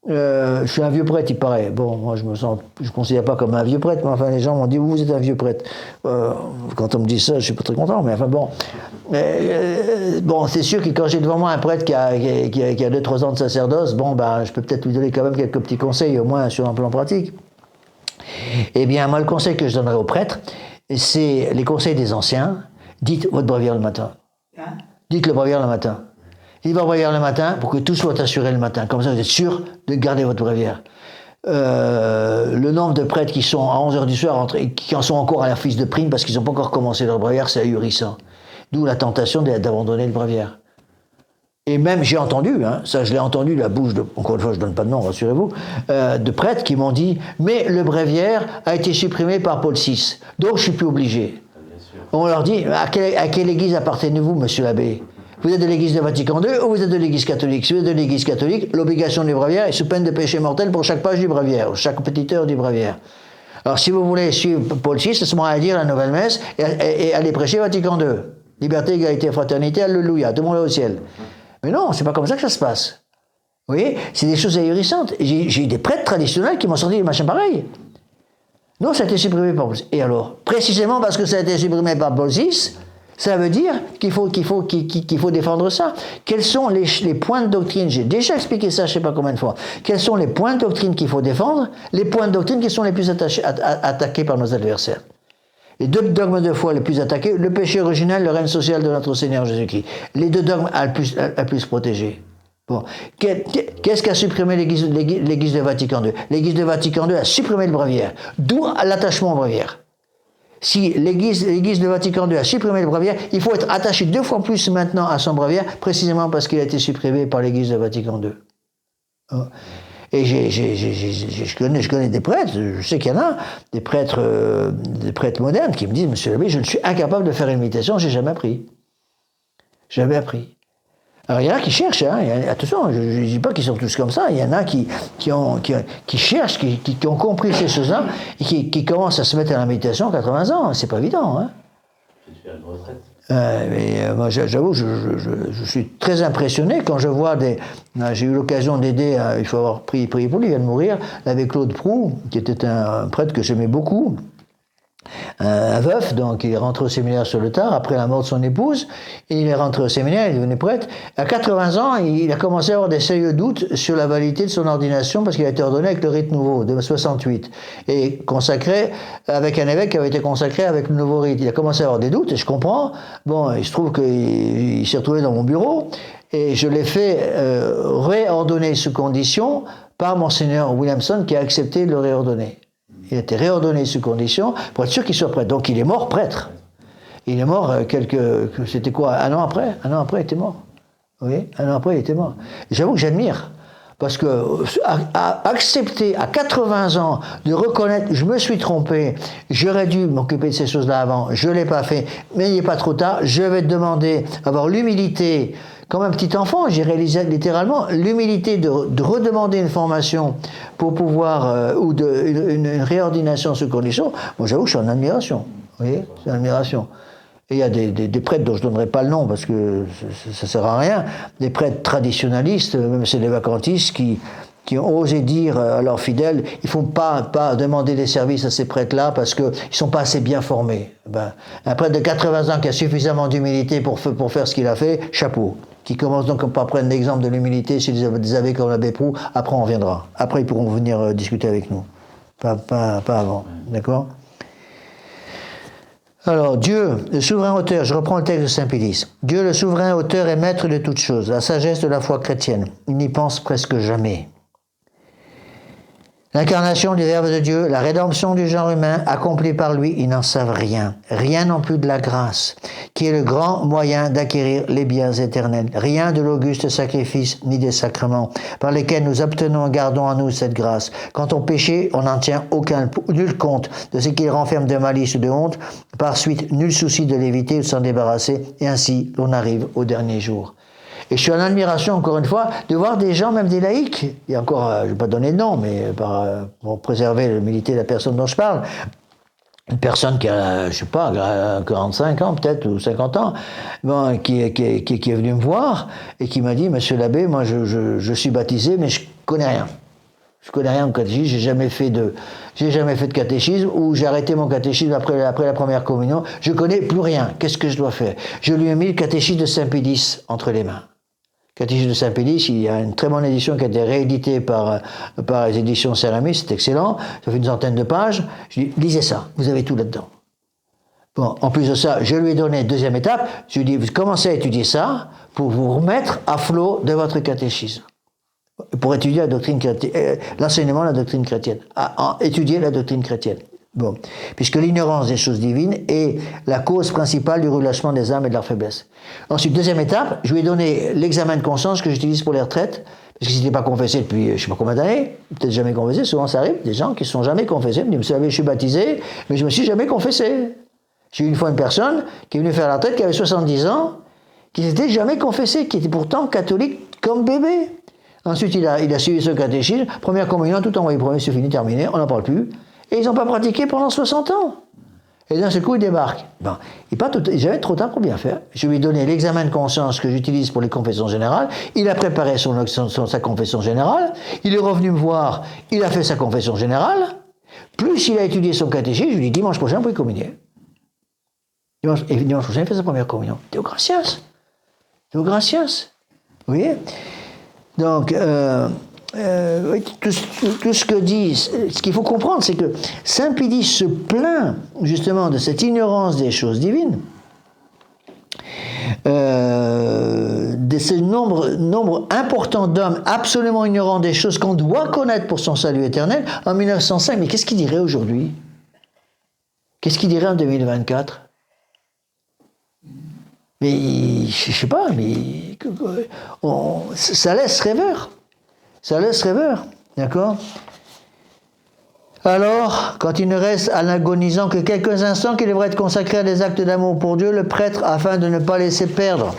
je suis un vieux prêtre, il paraît. Bon, moi, je me considère pas comme un vieux prêtre, mais enfin, les gens m'ont dit, vous êtes un vieux prêtre. Quand on me dit ça, je suis pas très content, mais enfin, bon. Bon, c'est sûr que quand j'ai devant moi un prêtre qui a 2-3 ans de sacerdoce, bon, ben, je peux peut-être lui donner quand même quelques petits conseils, au moins sur un plan pratique. Eh bien, moi, le conseil que je donnerais aux prêtres, c'est les conseils des anciens. Dites votre bréviaire le matin. Hein? Dites le bréviaire le matin. Dites votre bréviaire le matin pour que tout soit assuré le matin. Comme ça, vous êtes sûr de garder votre bréviaire. Le nombre de prêtres qui sont à 11h du soir et qui en sont encore à leur fiche de prime parce qu'ils n'ont pas encore commencé leur bréviaire, c'est ahurissant. D'où la tentation d'abandonner le bréviaire. Et même, j'ai entendu, hein, ça je l'ai entendu de la bouche de, encore une fois je ne donne pas de nom, rassurez-vous, de prêtres qui m'ont dit « Mais le bréviaire a été supprimé par Paul VI, donc je ne suis plus obligé. » On leur dit, à quelle église appartenez-vous, monsieur l'abbé? Vous êtes de l'église de Vatican II ou vous êtes de l'église catholique? Si vous êtes de l'église catholique, l'obligation du bréviaire est sous peine de péché mortel pour chaque page du bréviaire, chaque petite heure du bréviaire. Alors si vous voulez suivre Paul VI, c'est à dire la nouvelle messe et aller prêcher Vatican II. Liberté, égalité, fraternité, alléluia, tout le monde est au ciel. Mais non, c'est pas comme ça que ça se passe. Vous voyez, c'est des choses ahurissantes. J'ai eu des prêtres traditionnels qui m'ont sorti des machins pareils. Non, ça a été supprimé par Paul VI. Et alors, précisément parce que ça a été supprimé par Paul VI, ça veut dire qu'il faut défendre ça. Quels sont les points de doctrine? J'ai déjà expliqué ça, je ne sais pas combien de fois. Quels sont les points de doctrine qu'il faut défendre? Les points de doctrine qui sont les plus attaqués par nos adversaires. Les 2 dogmes de foi les plus attaqués, le péché originel, le règne social de notre Seigneur Jésus-Christ. Les 2 dogmes à plus protégés. Bon. Qu'est-ce qu'a supprimé l'Église de Vatican II? L'Église de Vatican II a supprimé le bréviaire. D'où l'attachement au bréviaire. Si l'Église de Vatican II a supprimé le bréviaire, il faut être attaché 2 fois plus maintenant à son bréviaire, précisément parce qu'il a été supprimé par l'Église de Vatican II. Et je connais des prêtres, je sais qu'il y en a, des prêtres modernes qui me disent, monsieur l'abbé, je ne suis incapable de faire une méditation, j'ai jamais appris. Jamais appris. Alors il y en a qui cherchent, hein, attention, je ne dis pas qu'ils sont tous comme ça, il y en a qui cherchent, qui ont compris ces choses-là, et qui commencent à se mettre à la méditation à 80 ans, c'est pas évident. Hein.
Tu te fais une retraite.
Moi j'avoue, je suis très impressionné quand je vois j'ai eu l'occasion d'aider, il faut avoir prié pour lui, il vient de mourir, l'abbé Claude Proux, qui était un prêtre que j'aimais beaucoup, un veuf, donc il est rentré au séminaire sur le tard, après la mort de son épouse, il est rentré au séminaire, il est devenu prêtre. À 80 ans, il a commencé à avoir des sérieux doutes sur la validité de son ordination, parce qu'il a été ordonné avec le rite nouveau, de 68, et consacré avec un évêque qui avait été consacré avec le nouveau rite. Il a commencé à avoir des doutes, et je comprends. Bon, il se trouve qu'il s'est retrouvé dans mon bureau, et je l'ai fait réordonner sous condition par Monseigneur Williamson, qui a accepté de le réordonner. Il a été réordonné sous condition pour être sûr qu'il soit prêtre. Donc il est mort prêtre. Il est mort c'était quoi, un an après, il était mort. Oui, un an après, il était mort. J'avoue que j'admire. Parce que accepter à 80 ans de reconnaître, je me suis trompé, j'aurais dû m'occuper de ces choses-là avant, je ne l'ai pas fait, mais il n'est pas trop tard, je vais te demander d'avoir l'humilité, comme un petit enfant, j'ai réalisé littéralement, l'humilité de redemander une formation pour pouvoir, ou une réordination sous condition. Moi j'avoue que je suis en admiration, vous voyez, c'est en admiration. Et il y a des prêtres dont je ne donnerai pas le nom parce que ça ne sert à rien, des prêtres traditionnalistes, même c'est les vacantistes qui ont osé dire à leurs fidèles, il ne faut pas demander des services à ces prêtres-là parce qu'ils ne sont pas assez bien formés. Un prêtre de 80 ans qui a suffisamment d'humilité pour faire ce qu'il a fait, chapeau. Qui commence donc par prendre l'exemple de l'humilité chez des abbés comme l'abbé Proux, après on reviendra. Après ils pourront venir discuter avec nous. Pas avant, d'accord ? Alors, Dieu, le souverain auteur, je reprends le texte de Saint Pédis. Dieu, le souverain auteur et maître de toutes choses, la sagesse de la foi chrétienne. Il n'y pense presque jamais. L'incarnation du Verbe de Dieu, la rédemption du genre humain, accomplie par lui, ils n'en savent rien. Rien non plus de la grâce, qui est le grand moyen d'acquérir les biens éternels. Rien de l'auguste sacrifice, ni des sacrements, par lesquels nous obtenons et gardons en nous cette grâce. Quand on péchait, on n'en tient nul compte de ce qu'il renferme de malice ou de honte. Par suite, nul souci de l'éviter ou de s'en débarrasser, et ainsi, on arrive au dernier jour. Et je suis en admiration, encore une fois, de voir des gens, même des laïcs, et encore, je ne vais pas donner de nom, mais pour préserver l'humilité de la personne dont je parle, une personne qui a, je sais pas, 45 ans peut-être, ou 50 ans, bon, qui est venue me voir, et qui m'a dit, monsieur l'abbé, moi je suis baptisé, mais je connais rien. Je connais rien au catéchisme, j'ai jamais fait de catéchisme, ou j'ai arrêté mon catéchisme après la première communion, je connais plus rien, qu'est-ce que je dois faire? Je lui ai mis le catéchisme de Saint Pédis entre les mains. Catéchisme de Saint Pédis, il y a une très bonne édition qui a été rééditée par les éditions Céramis, c'est excellent, ça fait une centaine de pages. Je lui ai dit, lisez ça, vous avez tout là-dedans. Bon, en plus de ça, je lui ai donné deuxième étape, je lui ai dit, vous commencez à étudier ça pour vous remettre à flot de votre catéchisme. Pour étudier la doctrine chrétienne, l'enseignement de la doctrine chrétienne, étudier la doctrine chrétienne. Bon, puisque l'ignorance des choses divines est la cause principale du relâchement des âmes et de leur faiblesse. Ensuite, deuxième étape, je lui ai donné l'examen de conscience que j'utilise pour les retraites, parce qu'ils n'étaient pas confessés depuis je ne sais pas combien d'années, peut-être jamais confessés, souvent ça arrive, des gens qui ne sont jamais confessés, me disent, vous savez, je suis baptisé, mais je ne me suis jamais confessé. J'ai eu une fois une personne qui est venue faire la retraite, qui avait 70 ans, qui n'était jamais confessé, qui était pourtant catholique comme bébé. Ensuite, il a suivi ce catéchisme, première communion, tout envoyé premier, c'est fini, terminé, on n'en parle plus. Et ils n'ont pas pratiqué pendant 60 ans. Et d'un seul coup, ils débarquent. Bon, il n'est jamais trop tard pour bien faire. Je lui ai donné l'examen de conscience que j'utilise pour les confessions générales. Il a préparé sa confession générale. Il est revenu me voir. Il a fait sa confession générale. Plus il a étudié son catéchisme, je lui ai dit, dimanche prochain, vous pouvez communier. Dimanche prochain, il fait sa première communion. Deo gratias. Deo gratias. Vous voyez? Donc, tout ce que dit, ce qu'il faut comprendre, c'est que Saint Pédis se plaint justement de cette ignorance des choses divines, de ce nombre important d'hommes absolument ignorants des choses qu'on doit connaître pour son salut éternel en 1905. Mais qu'est-ce qu'il dirait aujourd'hui? Qu'est-ce qu'il dirait en 2024? Mais je sais pas, mais ça laisse rêveur. Ça laisse rêveur, d'accord? Alors, quand il ne reste à l'agonisant que quelques instants qui devraient être consacrés à des actes d'amour pour Dieu, le prêtre, afin de ne pas laisser perdre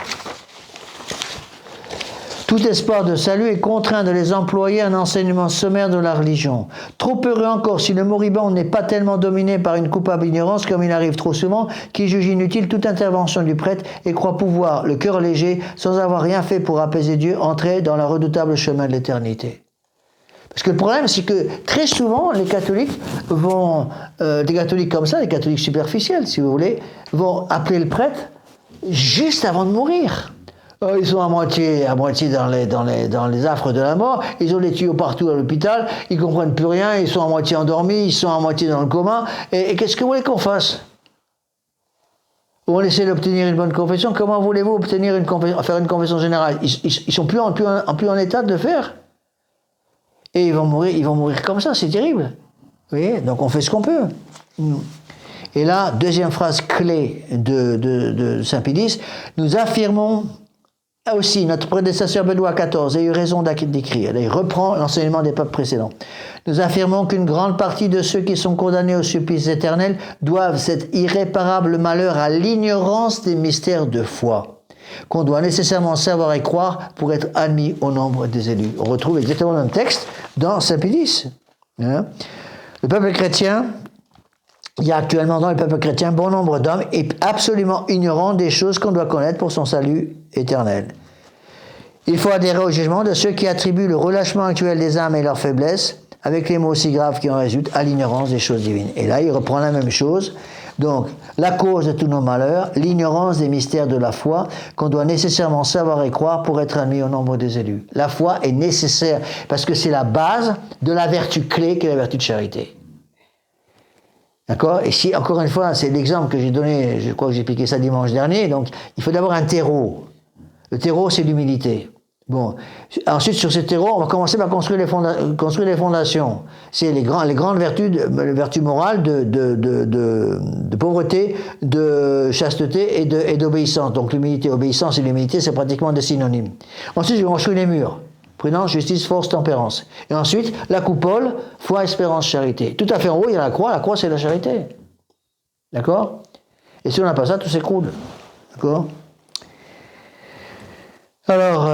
tout espoir de salut, est contraint de les employer à un enseignement sommaire de la religion. Trop heureux encore si le moribond n'est pas tellement dominé par une coupable ignorance, comme il arrive trop souvent, qui juge inutile toute intervention du prêtre et croit pouvoir, le cœur léger, sans avoir rien fait pour apaiser Dieu, entrer dans le redoutable chemin de l'éternité. Parce que le problème, c'est que très souvent, les catholiques vont, des catholiques comme ça, des catholiques superficiels, si vous voulez, vont appeler le prêtre juste avant de mourir. Ils sont à moitié dans les affres de la mort, ils ont les tuyaux partout à l'hôpital, ils ne comprennent plus rien, ils sont à moitié endormis, ils sont à moitié dans le coma, et qu'est-ce que vous voulez qu'on fasse? On essaie d'obtenir une bonne confession, comment voulez-vous faire une confession générale? Ils sont plus en état de le faire. Et ils vont mourir comme ça, c'est terrible. Vous voyez? Donc on fait ce qu'on peut. Et là, deuxième phrase clé de Saint Pédis, nous affirmons aussi, notre prédécesseur Benoît XIV a eu raison d'écrire, il reprend l'enseignement des papes précédents. Nous affirmons qu'une grande partie de ceux qui sont condamnés au supplice éternel doivent cet irréparable malheur à l'ignorance des mystères de foi, qu'on doit nécessairement savoir et croire pour être admis au nombre des élus. On retrouve exactement le même texte dans Saint Pédis. Le peuple chrétien, il y a actuellement dans le peuple chrétien bon nombre d'hommes absolument ignorants des choses qu'on doit connaître pour son salut éternel. Il faut adhérer au jugement de ceux qui attribuent le relâchement actuel des âmes et leurs faiblesses, avec les mots aussi graves qui en résultent, à l'ignorance des choses divines. Et là, il reprend la même chose. Donc, la cause de tous nos malheurs, l'ignorance des mystères de la foi, qu'on doit nécessairement savoir et croire pour être admis au nombre des élus. La foi est nécessaire, parce que c'est la base de la vertu clé qu'est la vertu de charité. D'accord? Et si, encore une fois, c'est l'exemple que j'ai donné, je crois que j'ai expliqué ça dimanche dernier, donc il faut d'abord un terreau. Le terreau, c'est l'humilité. Bon. Ensuite, sur ce terreau, on va commencer par construire les fondations. C'est les grandes vertus, les vertus morales de pauvreté, de chasteté et d'obéissance. Donc l'humilité, obéissance et l'humilité, c'est pratiquement des synonymes. Ensuite, je vais construire les murs. Prudence, justice, force, tempérance. Et ensuite, la coupole, foi, espérance, charité. Tout à fait en haut, il y a la croix. La croix, c'est la charité. D'accord? Et si on n'a pas ça, tout s'écroule. D'accord? Alors,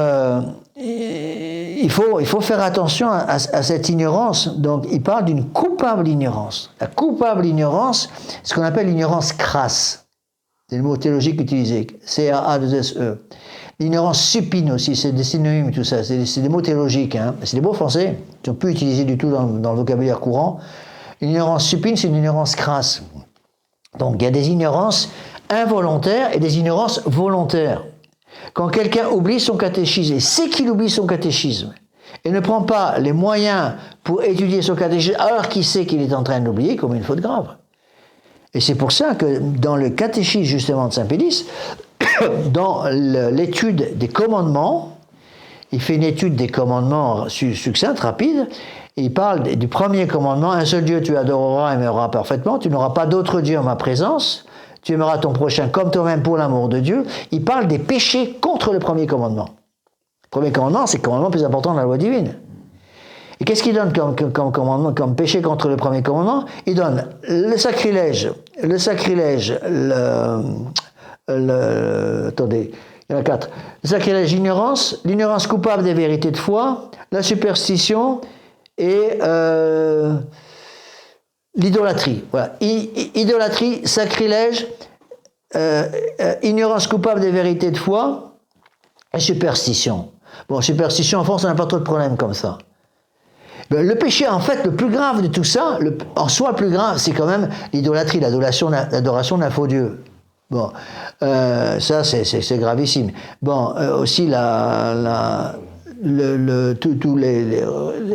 il faut faire attention à cette ignorance. Donc, il parle d'une coupable ignorance. La coupable ignorance, ce qu'on appelle l'ignorance crasse. C'est le mot théologique utilisé. C-A-A-2-S-E. L'ignorance supine aussi, c'est des synonymes, tout ça. C'est des mots théologiques. Hein. C'est des mots français qui ne sont plus utilisés du tout dans le vocabulaire courant. L'ignorance supine, c'est une ignorance crasse. Donc, il y a des ignorances involontaires et des ignorances volontaires. Quand quelqu'un oublie son catéchisme, et sait qu'il oublie son catéchisme, et ne prend pas les moyens pour étudier son catéchisme, alors qu'il sait qu'il est en train d'oublier, comme une faute grave. Et c'est pour ça que dans le catéchisme justement de Saint-Pédis, dans l'étude des commandements, il fait une étude des commandements succincte, rapide, et il parle du premier commandement, un seul Dieu tu adoreras et aimeras parfaitement, tu n'auras pas d'autre Dieu en ma présence, tu aimeras ton prochain comme toi-même pour l'amour de Dieu. Il parle des péchés contre le premier commandement. Le premier commandement, c'est le commandement le plus important de la loi divine. Et qu'est-ce qu'il donne comme commandement, comme péché contre le premier commandement? Il donne le sacrilège, attendez, il y en a 4. Le sacrilège, l'ignorance coupable des vérités de foi, la superstition et l'idolâtrie. Voilà. Idolâtrie, sacrilège, ignorance coupable des vérités de foi et superstition. Bon, superstition, en France, on n'a pas trop de problèmes comme ça. Le péché, en fait, le plus grave de tout ça, en soi, le plus grave, c'est quand même l'idolâtrie, l'adoration d'un faux Dieu. Bon, ça, c'est gravissime. Bon, aussi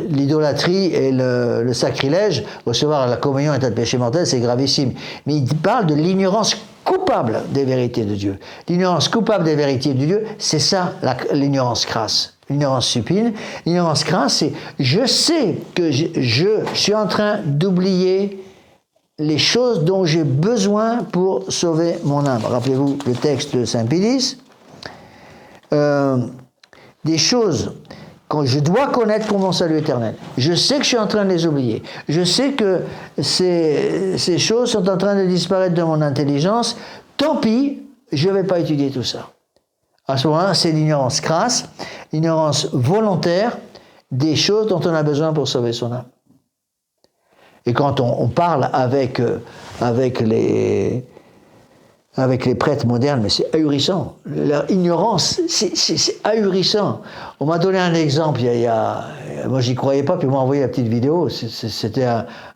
l'idolâtrie et le sacrilège, recevoir la communion est un péché mortel, c'est gravissime. Mais il parle de l'ignorance coupable des vérités de Dieu. L'ignorance coupable des vérités de Dieu, c'est ça l'ignorance crasse. L'ignorance supine. L'ignorance crasse, c'est je sais que je suis en train d'oublier les choses dont j'ai besoin pour sauver mon âme. Rappelez-vous le texte de Saint-Pédis. Des choses que je dois connaître pour mon salut éternel. Je sais que je suis en train de les oublier. Je sais que ces choses sont en train de disparaître de mon intelligence. Tant pis, je ne vais pas étudier tout ça. À ce moment-là, c'est l'ignorance crasse, l'ignorance volontaire des choses dont on a besoin pour sauver son âme. Et quand on parle avec les prêtres modernes, mais c'est ahurissant. Leur ignorance, c'est ahurissant. On m'a donné un exemple, moi j'y croyais pas, puis on m'a envoyé la petite vidéo. C'était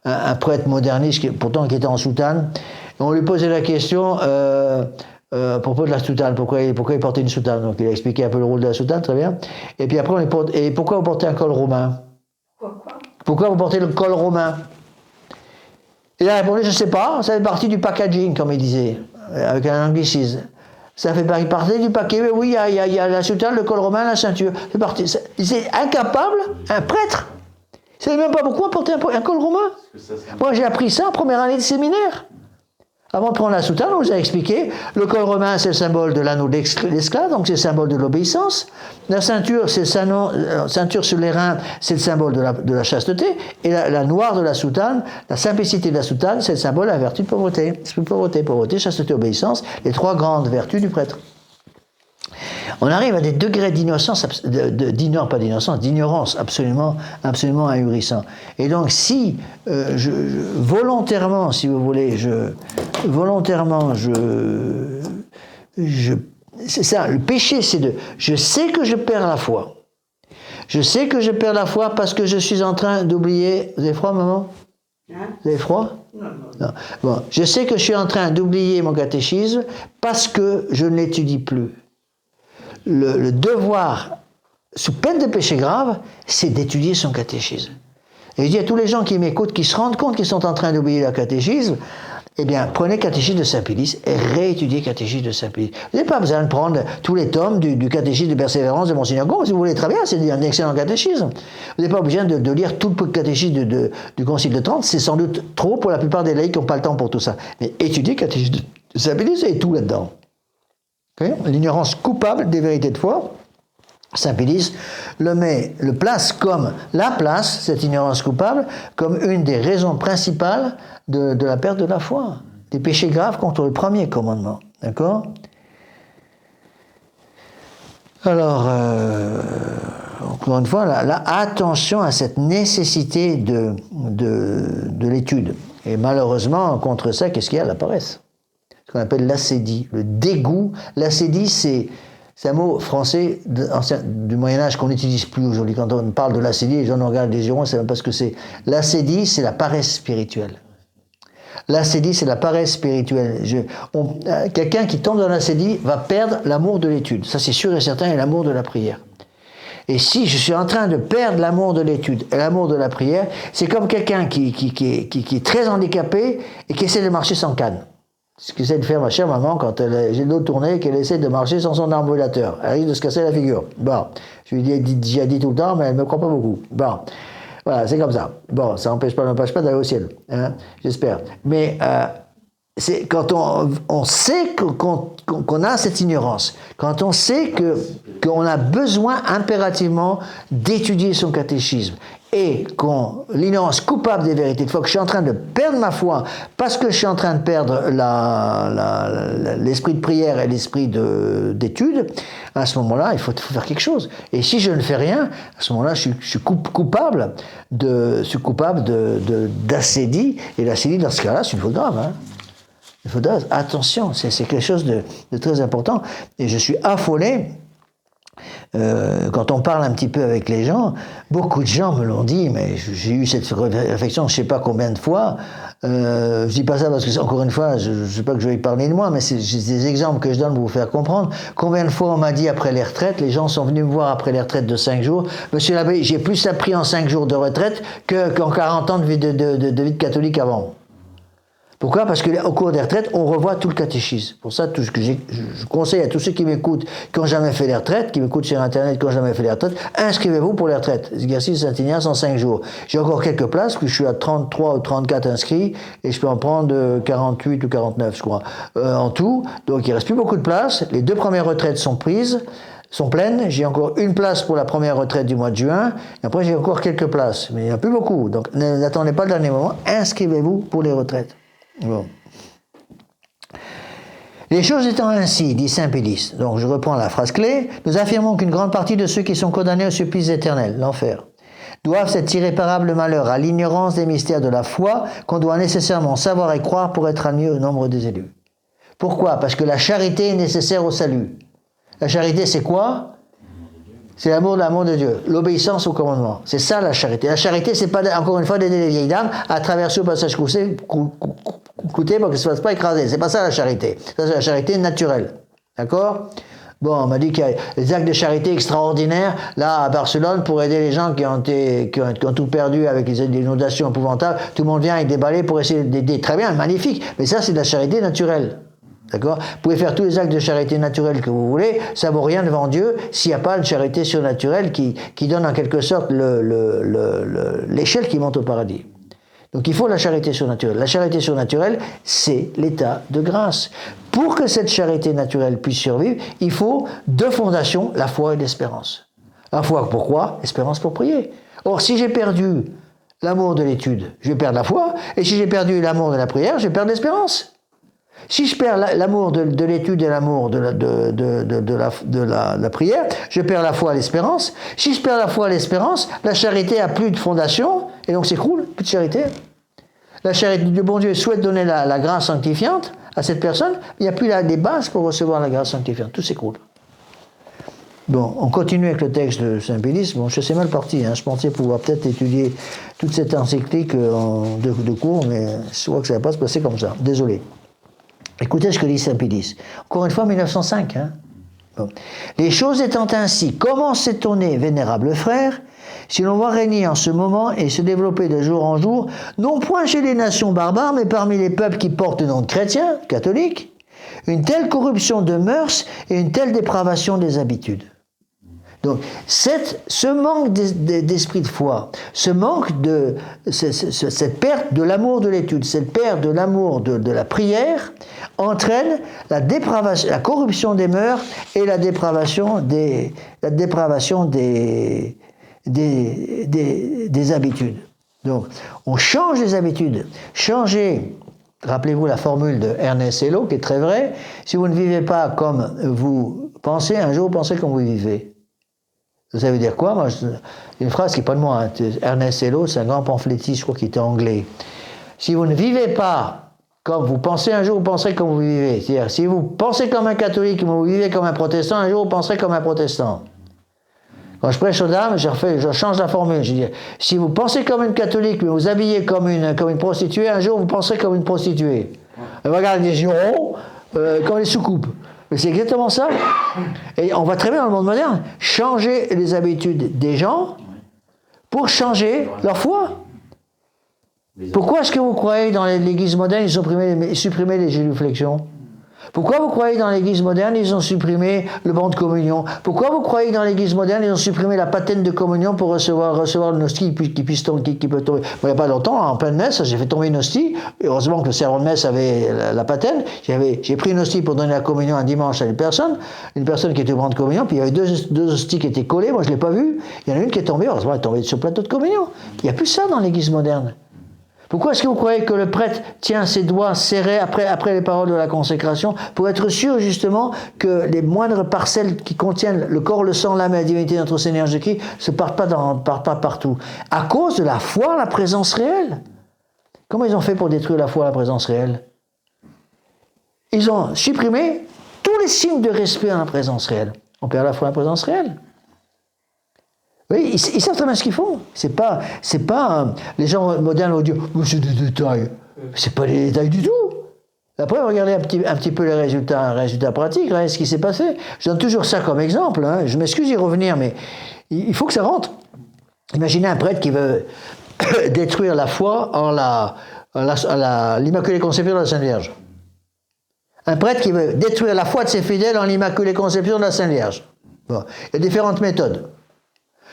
un prêtre moderniste, pourtant qui était en soutane. Et on lui posait la question à propos de la soutane, pourquoi il portait une soutane. Donc il a expliqué un peu le rôle de la soutane, très bien. Et puis après, et pourquoi vous portez un col romain? Pourquoi vous portez le col romain? Il a répondu, je ne sais pas, ça fait partie du packaging, comme il disait, avec un anglicisme. Ça fait partie du paquet, mais oui, il y a la soutane, le col romain, la ceinture. C'est parti. C'est incapable, un prêtre. Il ne savait même pas pourquoi porter un col romain. Moi, j'ai appris ça en première année de séminaire. Avant de prendre la soutane, on vous a expliqué, le col romain, c'est le symbole de l'anneau d'esclave, donc c'est le symbole de l'obéissance. La ceinture, c'est le ceinture sur les reins, c'est le symbole de la chasteté. Et la noire de la soutane, la simplicité de la soutane, c'est le symbole de la vertu de pauvreté. Pauvreté, chasteté, obéissance, les 3 grandes vertus du prêtre. On arrive à des degrés d'innocence, d'ignorance absolument ahurissants. Et donc, si volontairement, si vous voulez, c'est ça, le péché, c'est je sais que je perds la foi. Je sais que je perds la foi parce que je suis en train d'oublier. Vous avez froid, maman? Vous avez froid? Non. Bon, je sais que je suis en train d'oublier mon catéchisme parce que je ne l'étudie plus. Le devoir, sous peine de péché grave, c'est d'étudier son catéchisme. Et je dis à tous les gens qui m'écoutent, qui se rendent compte qu'ils sont en train d'oublier le catéchisme, eh bien, prenez le catéchisme de Saint-Pédis et réétudiez le catéchisme de Saint-Pédis. Vous n'avez pas besoin de prendre tous les tomes du catéchisme de persévérance de Monseigneur Gon. Si vous voulez très bien, c'est un excellent catéchisme. Vous n'avez pas besoin de lire tout le catéchisme du Concile de Trente. C'est sans doute trop pour la plupart des laïcs qui n'ont pas le temps pour tout ça. Mais étudiez le catéchisme de Saint-Pédis et tout là-dedans. Okay? L'ignorance coupable des vérités de foi. Saint-Pédis le place, cette ignorance coupable, comme une des raisons principales de la perte de la foi, des péchés graves contre le premier commandement. D'accord ? Alors, encore une fois, là, attention à cette nécessité de l'étude. Et malheureusement, contre ça, qu'est-ce qu'il y a ? La paresse. Ce qu'on appelle l'acédie, le dégoût. L'acédie, c'est un mot français du Moyen-Âge qu'on n'utilise plus aujourd'hui. Quand on parle de l'acédie, les gens nous regardent les yeux ronds, c'est même pas ce que c'est. L'acédie, c'est la paresse spirituelle. L'acédie, c'est la paresse spirituelle. Quelqu'un qui tombe dans l'acédie va perdre l'amour de l'étude. Ça, c'est sûr et certain, et l'amour de la prière. Et si je suis en train de perdre l'amour de l'étude et l'amour de la prière, c'est comme quelqu'un qui est très handicapé et qui essaie de marcher sans canne. Ce qu'essaie de faire ma chère maman quand j'ai le dos tourné et qu'elle essaie de marcher sans son ambulateur. Elle risque de se casser la figure. Bon, je lui ai dit tout le temps, mais elle ne me croit pas beaucoup. Bon, voilà, c'est comme ça. Bon, ça n'empêche pas d'aller au ciel, hein, j'espère. Mais c'est quand on sait qu'on a cette ignorance, quand on sait qu'on a besoin impérativement d'étudier son catéchisme, et l'ignorance coupable des vérités de foi, que je suis en train de perdre ma foi parce que je suis en train de perdre l'esprit de prière et l'esprit d'étude, à ce moment-là, il faut faire quelque chose. Et si je ne fais rien, à ce moment-là, je suis coupable d'acédie, et l'acédie, dans ce cas-là, c'est une faute grave. Hein. Une faute grave. Attention, c'est quelque chose de très important. Et je suis affolé. Quand on parle un petit peu avec les gens, beaucoup de gens me l'ont dit, mais j'ai eu cette réflexion je ne sais pas combien de fois. Je dis pas ça parce que, encore une fois, je ne sais pas que je vais y parler de moi, mais c'est des exemples que je donne pour vous faire comprendre. Combien de fois on m'a dit après les retraites, les gens sont venus me voir après les retraites de 5 jours, Monsieur l'abbé, j'ai plus appris en 5 jours de retraite qu'en 40 ans de vie de catholique avant. Pourquoi ? Parce qu'au cours des retraites, on revoit tout le catéchisme. Pour ça, tout ce que je conseille à tous ceux qui m'écoutent, qui n'ont jamais fait les retraites, qui m'écoutent sur Internet, qui n'ont jamais fait les retraites, inscrivez-vous pour les retraites. Exercice Saint-Ignace en 5 jours. J'ai encore quelques places, que je suis à 33 ou 34 inscrits, et je peux en prendre 48 ou 49, je crois, en tout. Donc il ne reste plus beaucoup de places. Les 2 premières retraites sont prises, sont pleines. J'ai encore une place pour la première retraite du mois de juin. Et après, j'ai encore quelques places. Mais il n'y en a plus beaucoup. Donc n'attendez pas le dernier moment. Inscrivez-vous pour les retraites. Bon. Les choses étant ainsi, dit saint Pédis, donc je reprends la phrase clé, nous affirmons qu'une grande partie de ceux qui sont condamnés au supplice éternel, l'enfer, doivent cet irréparable malheur à l'ignorance des mystères de la foi qu'on doit nécessairement savoir et croire pour être admis au nombre des élus. Pourquoi ? Parce que la charité est nécessaire au salut. La charité, c'est quoi ? C'est l'amour de Dieu, l'obéissance au commandement. C'est ça la charité. La charité, c'est pas, encore une fois, d'aider les vieilles dames à traverser au passage coûté pour qu'elles ne se fassent pas écraser. C'est pas ça la charité. Ça, c'est la charité naturelle. D'accord ? Bon, on m'a dit qu'il y a des actes de charité extraordinaires, là, à Barcelone, pour aider les gens qui ont tout perdu avec les inondations épouvantables. Tout le monde vient avec des balais pour essayer d'aider. Très bien, magnifique. Mais ça, c'est de la charité naturelle. D'accord ? Vous pouvez faire tous les actes de charité naturelle que vous voulez, ça vaut rien devant Dieu s'il n'y a pas de charité surnaturelle qui donne en quelque sorte l'échelle qui monte au paradis. Donc il faut la charité surnaturelle. La charité surnaturelle, c'est l'état de grâce. Pour que cette charité naturelle puisse survivre, il faut 2 fondations, la foi et l'espérance. La foi, pourquoi ? L'espérance pour prier. Or, si j'ai perdu l'amour de l'étude, je vais perdre la foi, et si j'ai perdu l'amour de la prière, je vais perdre l'espérance. Si je perds l'amour de l'étude et l'amour de la prière, je perds la foi et l'espérance. Si je perds la foi et l'espérance, la charité a plus de fondation, et donc s'écroule, plus de charité. La charité du bon Dieu souhaite donner la grâce sanctifiante à cette personne, il n'y a plus des bases pour recevoir la grâce sanctifiante, tout s'écroule. Bon, on continue avec le texte de saint Pédis. Bon, je sais mal parti, hein. Je pensais pouvoir peut-être étudier toute cette encyclique de cours, mais je vois que ça ne va pas se passer comme ça. Désolé. Écoutez ce que dit saint Pédis. Encore une fois, 1905. Hein. Bon. Les choses étant ainsi, comment s'étonner, vénérable frère, si l'on voit régner en ce moment et se développer de jour en jour, non point chez les nations barbares, mais parmi les peuples qui portent le nom de chrétiens, catholiques, une telle corruption de mœurs et une telle dépravation des habitudes. Donc, ce manque d'esprit de foi, ce manque de cette perte de l'amour de l'étude, cette perte de l'amour de la prière, entraîne la corruption des mœurs et la dépravation des habitudes. Donc, on change les habitudes. Changer, rappelez-vous la formule de Ernest Hello, qui est très vraie, si vous ne vivez pas comme vous pensez, un jour vous pensez comme vous vivez. Vous savez dire quoi? Moi, une phrase qui n'est pas de moi. Hein. Ernest Hello, c'est un grand pamphlétiste, je crois, qui était anglais. Si vous ne vivez pas comme vous pensez, un jour vous penserez comme vous vivez. C'est-à-dire, si vous pensez comme un catholique, mais vous vivez comme un protestant, un jour vous penserez comme un protestant. Quand je prêche aux dames, je change la formule. Je dis, si vous pensez comme une catholique, mais vous habillez comme une prostituée, un jour vous penserez comme une prostituée. Elle va regarder des jurons, comme les soucoupes. Mais c'est exactement ça. Et on va très bien dans le monde moderne changer les habitudes des gens pour changer leur foi. Pourquoi est-ce que vous croyez que dans l'église moderne, ils ont supprimé les génuflexions? Pourquoi vous croyez que dans l'église moderne, ils ont supprimé le banc de communion? Pourquoi vous croyez que dans l'église moderne, ils ont supprimé la patène de communion pour recevoir le hostie qui peut tomber? Bon, il n'y a pas longtemps, en pleine messe, j'ai fait tomber une hostie. Heureusement que le servant de messe avait la patène. J'ai pris une hostie pour donner la communion un dimanche à une personne qui était au banc de communion, puis il y avait deux hosties qui étaient collées, moi je ne l'ai pas vu. Il y en a une qui est tombée, heureusement elle est tombée sur le plateau de communion. Il n'y a plus ça dans l'église moderne. Pourquoi est-ce que vous croyez que le prêtre tient ses doigts serrés après les paroles de la consécration pour être sûr justement que les moindres parcelles qui contiennent le corps, le sang, l'âme et la divinité de notre Seigneur Jésus-Christ ne partent pas partout? À cause de la foi, la présence réelle. Comment ils ont fait pour détruire la foi, la présence réelle? Ils ont supprimé tous les signes de respect à la présence réelle. On perd la foi, la présence réelle. Oui, ils savent très bien ce qu'ils font. C'est pas les gens modernes vont dire mais c'est des détails. C'est pas des détails du tout. Après, regardez un petit peu les résultats pratiques, ce qui s'est passé. Je donne toujours ça comme exemple. Hein. Je m'excuse d'y revenir, mais il faut que ça rentre. Imaginez un prêtre qui veut détruire la foi en l'Immaculée Conception de la Sainte Vierge. Un prêtre qui veut détruire la foi de ses fidèles en l'Immaculée Conception de la Sainte Vierge. Bon. Il y a différentes méthodes.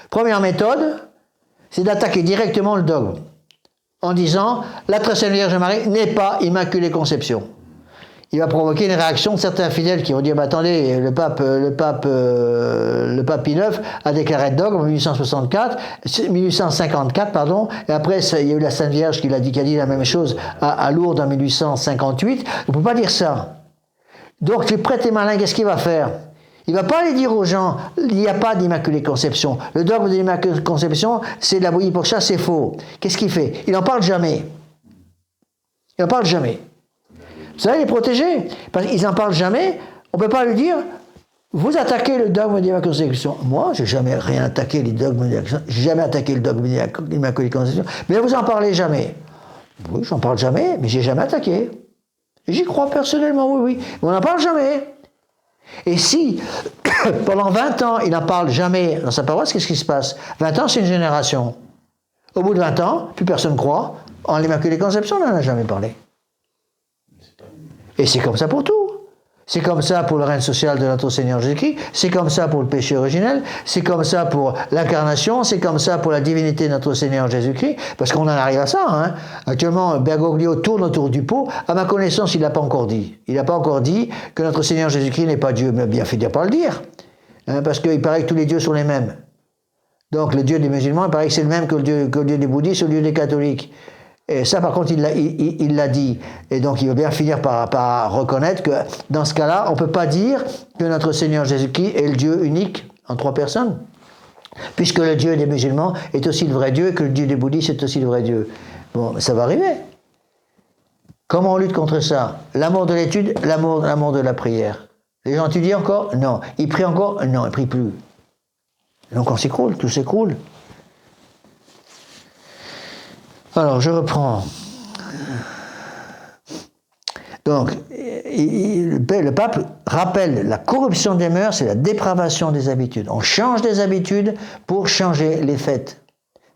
Première méthode, c'est d'attaquer directement le dogme en disant la très sainte Vierge Marie n'est pas Immaculée Conception. Il va provoquer une réaction de certains fidèles qui vont dire attendez, le pape Pie IX a déclaré le dogme en 1854, pardon, et après il y a eu la Sainte Vierge qui a dit la même chose à Lourdes en 1858. On ne peut pas dire ça. Donc le prêtre est malin, qu'est-ce qu'il va faire? Il ne va pas aller dire aux gens, il n'y a pas d'Immaculée Conception. Le dogme de l'Immaculée Conception, c'est de la bouillie pour chat, c'est faux. Qu'est-ce qu'il fait? Il n'en parle jamais. Il n'en parle jamais. Vous savez, il est protégé. Parce qu'ils n'en parlent jamais, on ne peut pas lui dire, vous attaquez le dogme de l'Immaculée Conception. Moi, je n'ai jamais rien attaqué les dogmes de l'Immaculée Conception. Je n'ai jamais attaqué le dogme de l'Immaculée Conception. Mais vous n'en parlez jamais. Oui, j'en parle jamais, mais je n'ai jamais attaqué. J'y crois personnellement, oui. Mais on n'en parle jamais. Et si, pendant 20 ans, il n'en parle jamais dans sa paroisse, qu'est-ce qui se passe? 20 ans, c'est une génération. Au bout de 20 ans, plus personne croit. En l'Immaculée Conception, on n'en a jamais parlé. Et c'est comme ça pour tout. C'est comme ça pour le règne social de notre Seigneur Jésus-Christ, c'est comme ça pour le péché originel, c'est comme ça pour l'incarnation, c'est comme ça pour la divinité de notre Seigneur Jésus-Christ, parce qu'on en arrive à ça. Hein. Actuellement, Bergoglio tourne autour du pot. À ma connaissance, il n'a pas encore dit. Il n'a pas encore dit que notre Seigneur Jésus-Christ n'est pas Dieu, mais bien fait de pas le dire. Hein, parce qu'il paraît que tous les dieux sont les mêmes. Donc le Dieu des musulmans, il paraît que c'est le même que le Dieu des bouddhistes ou le Dieu des catholiques. Et ça, par contre, il l'a dit. Et donc, il veut bien finir par reconnaître que, dans ce cas-là, on ne peut pas dire que notre Seigneur Jésus-Christ est le Dieu unique en 3 personnes. Puisque le Dieu des musulmans est aussi le vrai Dieu et que le Dieu des bouddhistes est aussi le vrai Dieu. Bon, ça va arriver. Comment on lutte contre ça? L'amour de l'étude, l'amour de la prière. Les gens étudient encore? Non. Ils prient encore? Non, ils ne prient plus. Donc, on s'écroule, tout s'écroule. Alors, je reprends. Donc, le pape rappelle la corruption des mœurs et la dépravation des habitudes. On change des habitudes pour changer les fêtes.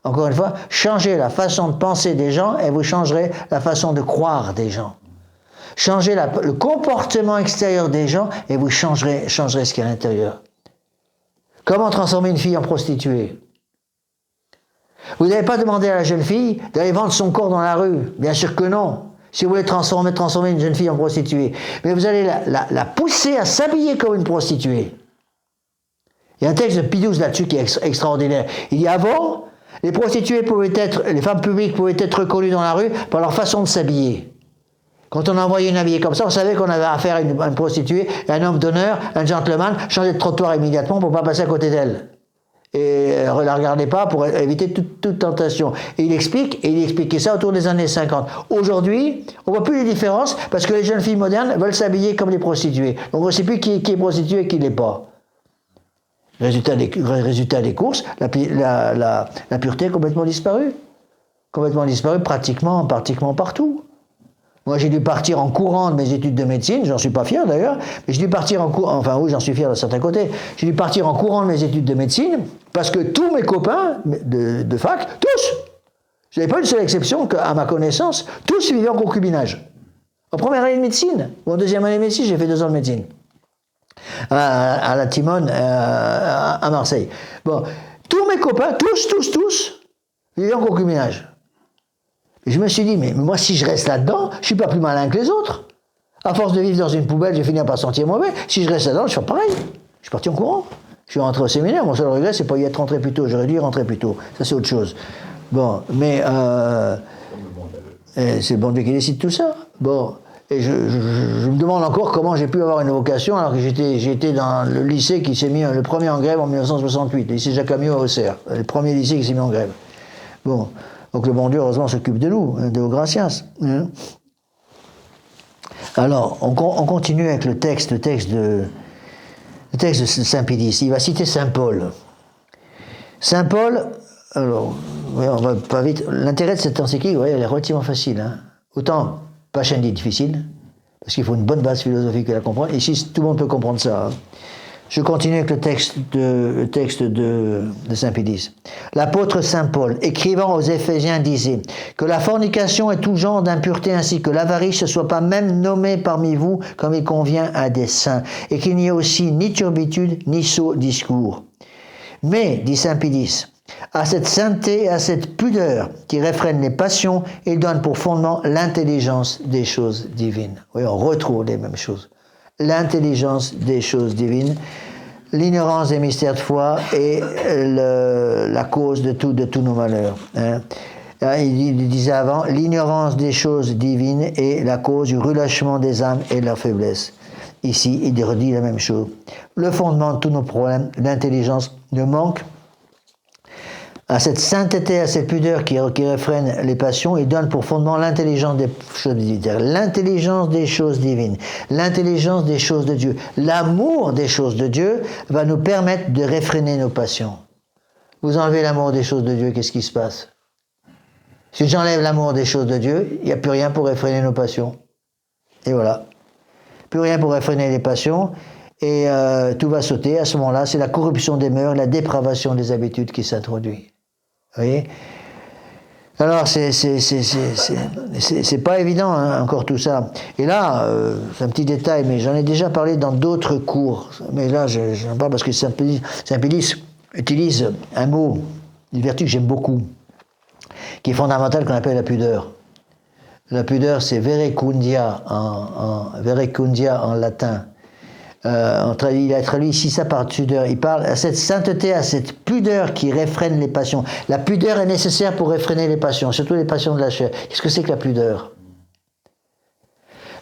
Encore une fois, changez la façon de penser des gens et vous changerez la façon de croire des gens. Changez le comportement extérieur des gens et vous changerez ce qu'il y a à l'intérieur. Comment transformer une fille en prostituée? Vous n'avez pas demandé à la jeune fille d'aller vendre son corps dans la rue. Bien sûr que non. Si vous voulez transformer une jeune fille en prostituée. Mais vous allez la pousser à s'habiller comme une prostituée. Il y a un texte de Pidouze là-dessus qui est extraordinaire. Il dit avant, les femmes publiques pouvaient être reconnues dans la rue par leur façon de s'habiller. Quand on envoyait une habillée comme ça, on savait qu'on avait affaire à une prostituée, un homme d'honneur, un gentleman, changeait de trottoir immédiatement pour ne pas passer à côté d'elle. Et ne la regardez pas pour éviter toute tentation. Et il expliquait ça autour des années 50. Aujourd'hui, on ne voit plus les différences parce que les jeunes filles modernes veulent s'habiller comme les prostituées. Donc on ne sait plus qui est prostituée et qui ne l'est pas. Résultat des courses, la pureté a complètement disparu. Complètement disparu pratiquement partout. Moi, j'ai dû partir en courant de mes études de médecine, j'en suis pas fier d'ailleurs, mais j'ai dû partir en courant, enfin oui, j'en suis fier d'un certain côté, j'ai dû partir en courant de mes études de médecine, parce que tous mes copains de fac, tous, je n'avais pas une seule exception qu'à ma connaissance, tous vivaient en concubinage. En première année de médecine, ou en deuxième année de médecine, j'ai fait 2 ans de médecine. À la Timone, à Marseille. Bon, tous mes copains, tous, vivaient en concubinage. Et je me suis dit, mais moi, si je reste là-dedans, je ne suis pas plus malin que les autres. À force de vivre dans une poubelle, j'ai fini par sentir mauvais. Si je reste là-dedans, je fais pareil. Je suis parti en courant. Je suis rentré au séminaire. Mon seul regret, c'est pas y être rentré plus tôt. J'aurais dû y rentrer plus tôt. Ça, c'est autre chose. Bon, mais c'est le bon Dieu qui décide tout ça. Bon, et je me demande encore comment j'ai pu avoir une vocation alors que j'étais dans le lycée qui s'est mis le premier en grève en 1968, le lycée Jacamio à Auxerre, le premier lycée qui s'est mis en grève. Bon. Donc le bon Dieu, heureusement, s'occupe de nous, Deo gratias. Alors, on continue avec le texte de Saint Pédis. Il va citer Saint Paul. Saint Paul, alors, on va pas vite. L'intérêt de cette encyclique, vous voyez, elle est relativement facile. Hein. Autant, Pascendi difficile, parce qu'il faut une bonne base philosophique à la comprendre. Ici, tout le monde peut comprendre ça. Hein. Je continue avec le texte de Saint Pédis. L'apôtre Saint Paul, écrivant aux Éphésiens, disait que la fornication et tout genre d'impureté ainsi que l'avarice ne soient pas même nommés parmi vous comme il convient à des saints, et qu'il n'y ait aussi ni turbitude ni sot discours. Mais, dit Saint Pédis, à cette sainteté et à cette pudeur qui réfrènent les passions, il donne pour fondement l'intelligence des choses divines. Oui, on retrouve les mêmes choses. L'intelligence des choses divines, l'ignorance des mystères de foi et la cause de tous nos malheurs. Hein. Il disait avant, l'ignorance des choses divines est la cause du relâchement des âmes et de leur faiblesse. Ici, il redit la même chose. Le fondement de tous nos problèmes, l'intelligence, ne manque à cette sainteté, à cette pudeur qui réfrène les passions, il donne pour fondement l'intelligence des choses divines, l'intelligence des choses divines, l'intelligence des choses de Dieu. L'amour des choses de Dieu va nous permettre de réfréner nos passions. Vous enlevez l'amour des choses de Dieu, qu'est-ce qui se passe? Si j'enlève l'amour des choses de Dieu, il n'y a plus rien pour réfréner nos passions. Et voilà. Plus rien pour réfréner les passions, et tout va sauter. À ce moment-là, c'est la corruption des mœurs, la dépravation des habitudes qui s'introduit. Vous voyez? Alors, c'est pas évident, hein, encore tout ça. Et là, c'est un petit détail, mais j'en ai déjà parlé dans d'autres cours. Mais là, j'en parle parce que Saint Pédis utilise un mot, une vertu que j'aime beaucoup, qui est fondamentale, qu'on appelle la pudeur. La pudeur, c'est verecundia en latin. Il a traduit ici ça par pudeur. Il parle à cette sainteté, à cette pudeur qui réfrène les passions. La pudeur est nécessaire pour réfréner les passions, surtout les passions de la chair. Qu'est-ce que c'est que la pudeur?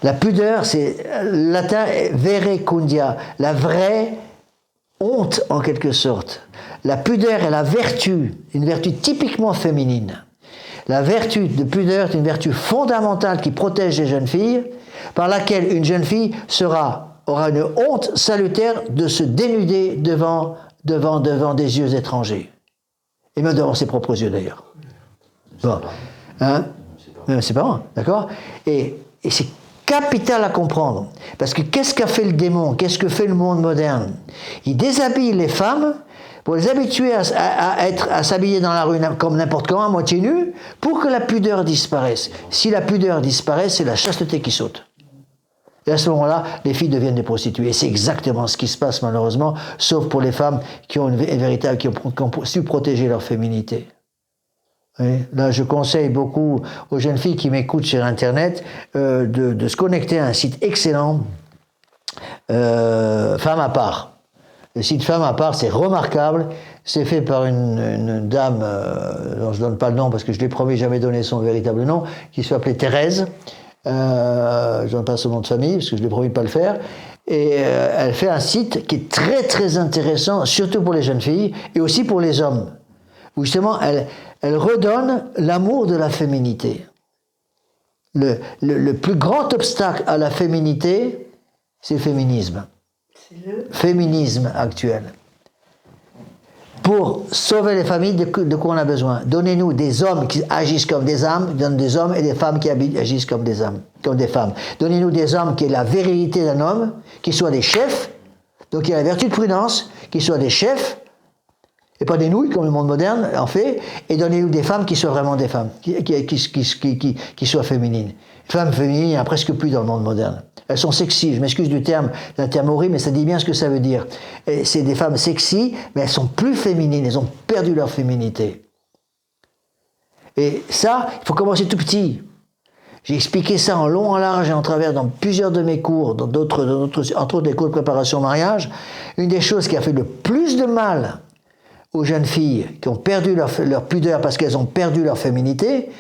La pudeur, c'est latin verecundia, la vraie honte en quelque sorte. La pudeur est la vertu, une vertu typiquement féminine. La vertu de pudeur est une vertu fondamentale qui protège les jeunes filles, par laquelle une jeune fille aura une honte salutaire de se dénuder devant des yeux étrangers. Et même devant ses propres yeux d'ailleurs. Bon. Hein? Même ses parents, d'accord? Et c'est capital à comprendre. Parce que qu'est-ce qu'a fait le démon? Qu'est-ce que fait le monde moderne? Il déshabille les femmes pour les habituer à s'habiller dans la rue comme n'importe comment, à moitié nu, pour que la pudeur disparaisse. Si la pudeur disparaît, c'est la chasteté qui saute. Et à ce moment-là, les filles deviennent des prostituées. Et c'est exactement ce qui se passe malheureusement, sauf pour les femmes qui ont qui ont su protéger leur féminité. Oui, là, je conseille beaucoup aux jeunes filles qui m'écoutent sur Internet de se connecter à un site excellent, Femme à part. Le site Femme à part, c'est remarquable. C'est fait par une dame, dont je ne donne pas le nom parce que je l'ai promis jamais donner son véritable nom, qui s'appelait Thérèse. Je ne donne pas son nom de famille parce que je l'ai promis de ne pas le faire. Et elle fait un site qui est très très intéressant, surtout pour les jeunes filles et aussi pour les hommes. Où justement, elle redonne l'amour de la féminité. Le plus grand obstacle à la féminité, c'est le féminisme.
C'est le
Féminisme actuel. Pour sauver les familles, de quoi on a besoin? Donnez-nous des hommes qui agissent comme des âmes, des hommes et des femmes qui agissent comme des âmes, comme des femmes. Donnez-nous des hommes qui aient la virilité d'un homme, qui soient des chefs, donc qui aient la vertu de prudence, qui soient des chefs, et pas des nouilles comme le monde moderne en fait, et donnez-nous des femmes qui soient vraiment des femmes, qui soient féminines. Femmes féminines, il n'y en a presque plus dans le monde moderne. Elles sont sexy, je m'excuse du terme, c'est un terme horrible, mais ça dit bien ce que ça veut dire. Et c'est des femmes sexy, mais elles sont plus féminines, elles ont perdu leur féminité. Et ça, il faut commencer tout petit. J'ai expliqué ça en long, en large et en travers dans plusieurs de mes cours, entre autres des cours de préparation au mariage. Une des choses qui a fait le plus de mal aux jeunes filles qui ont perdu leur pudeur parce qu'elles ont perdu leur féminité,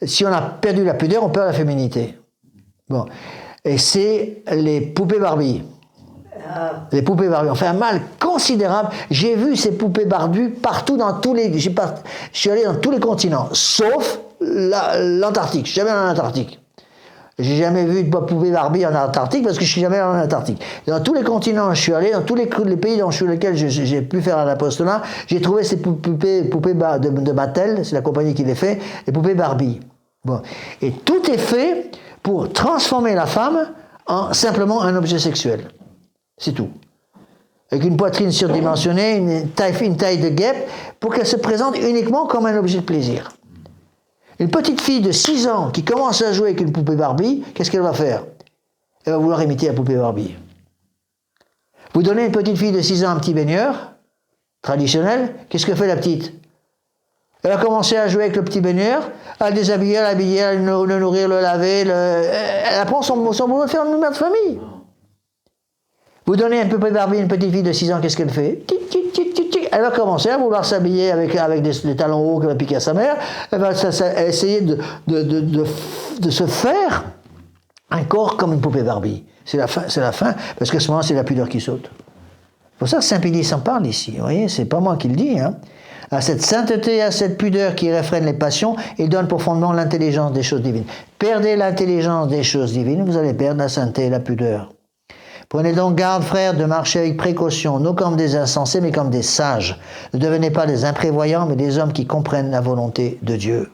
si on a perdu la pudeur, on perd la féminité. Bon. Et c'est les poupées Barbie. Les poupées Barbie ont fait un mal considérable. J'ai vu ces poupées Barbie partout dans tous les... Je suis allé dans tous les continents, sauf l'Antarctique. Je suis jamais allé en Antarctique. J'ai jamais vu de poupée Barbie en Antarctique parce que je suis jamais allé en Antarctique. Dans tous les continents, je suis allé, dans tous les pays dans lesquels j'ai pu faire un apostolat, j'ai trouvé ces poupées de Mattel, c'est la compagnie qui les fait, les poupées Barbie. Bon. Et tout est fait pour transformer la femme en simplement un objet sexuel. C'est tout. Avec une poitrine surdimensionnée, une taille de guêpe, pour qu'elle se présente uniquement comme un objet de plaisir. Une petite fille de 6 ans qui commence à jouer avec une poupée Barbie, qu'est-ce qu'elle va faire? Elle va vouloir imiter la poupée Barbie. Vous donnez à une petite fille de 6 ans un petit baigneur, traditionnel, qu'est-ce que fait la petite? Elle va commencer à jouer avec le petit baigneur, à le déshabiller, à l'habiller, à le nourrir, le laver, elle apprend son boulot de faire une mère de famille. Vous donnez un poupée Barbie à une petite fille de 6 ans, qu'est-ce qu'elle fait? Elle va commencer à vouloir s'habiller avec des talons hauts qu'elle va piquer à sa mère. Elle va essayer de se faire un corps comme une poupée Barbie. C'est la fin, parce qu'à ce moment, c'est la pudeur qui saute. C'est pour ça que Saint Pédis s'en parle ici. Vous voyez, c'est pas moi qui le dis. Hein. À cette sainteté, à cette pudeur qui réfrène les passions, il donne pour fondement l'intelligence des choses divines. Perdez l'intelligence des choses divines, vous allez perdre la sainteté et la pudeur. Prenez donc garde, frères, de marcher avec précaution, non comme des insensés, mais comme des sages. Ne devenez pas des imprévoyants, mais des hommes qui comprennent la volonté de Dieu.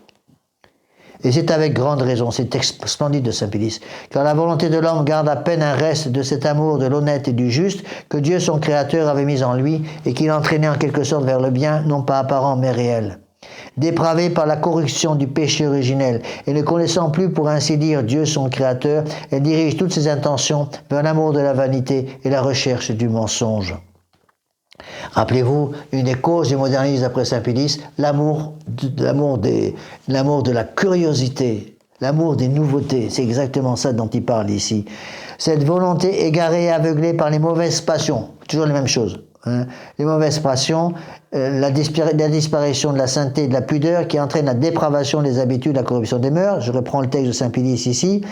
Et c'est avec grande raison, c'est texte splendide de Saint Pédis, car la volonté de l'homme garde à peine un reste de cet amour de l'honnête et du juste que Dieu son Créateur avait mis en lui et qu'il entraînait en quelque sorte vers le bien, non pas apparent mais réel. Dépravé par la corruption du péché originel et ne connaissant plus pour ainsi dire Dieu son Créateur, elle dirige toutes ses intentions vers l'amour de la vanité et la recherche du mensonge. Rappelez-vous, une des causes du modernisme après Saint Pédis, l'amour de la curiosité, l'amour des nouveautés, c'est exactement ça dont il parle ici. Cette volonté égarée et aveuglée par les mauvaises passions, toujours les mêmes choses. Hein. Les mauvaises passions, la disparition de la sainteté et de la pudeur qui entraîne la dépravation des habitudes, la corruption des mœurs. Je reprends le texte de Saint Pédis ici.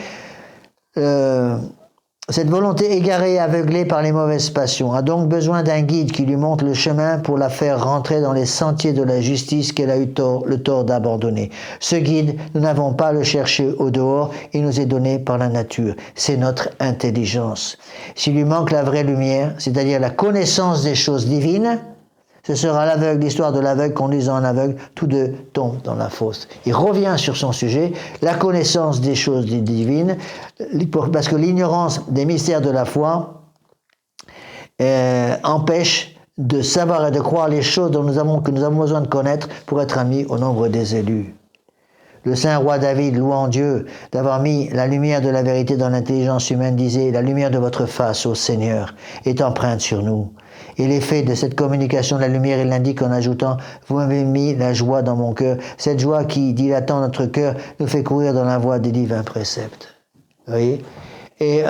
Cette volonté égarée et aveuglée par les mauvaises passions a donc besoin d'un guide qui lui montre le chemin pour la faire rentrer dans les sentiers de la justice qu'elle a eu le tort d'abandonner. Ce guide, nous n'avons pas à le chercher au dehors, il nous est donné par la nature. C'est notre intelligence. S'il lui manque la vraie lumière, c'est-à-dire la connaissance des choses divines, ce sera l'aveugle, l'histoire de l'aveugle conduisant un aveugle, tous deux tombent dans la fosse. Il revient sur son sujet, la connaissance des choses divines, parce que l'ignorance des mystères de la foi empêche de savoir et de croire les choses que nous avons besoin de connaître pour être admis au nombre des élus. Le saint roi David, louant Dieu d'avoir mis la lumière de la vérité dans l'intelligence humaine, disait « La lumière de votre face, ô Seigneur, est empreinte sur nous. » Et l'effet de cette communication de la lumière, il l'indique en ajoutant « Vous m'avez mis la joie dans mon cœur. » Cette joie qui, dilatant notre cœur, nous fait courir dans la voie des divins préceptes. Vous voyez ? Et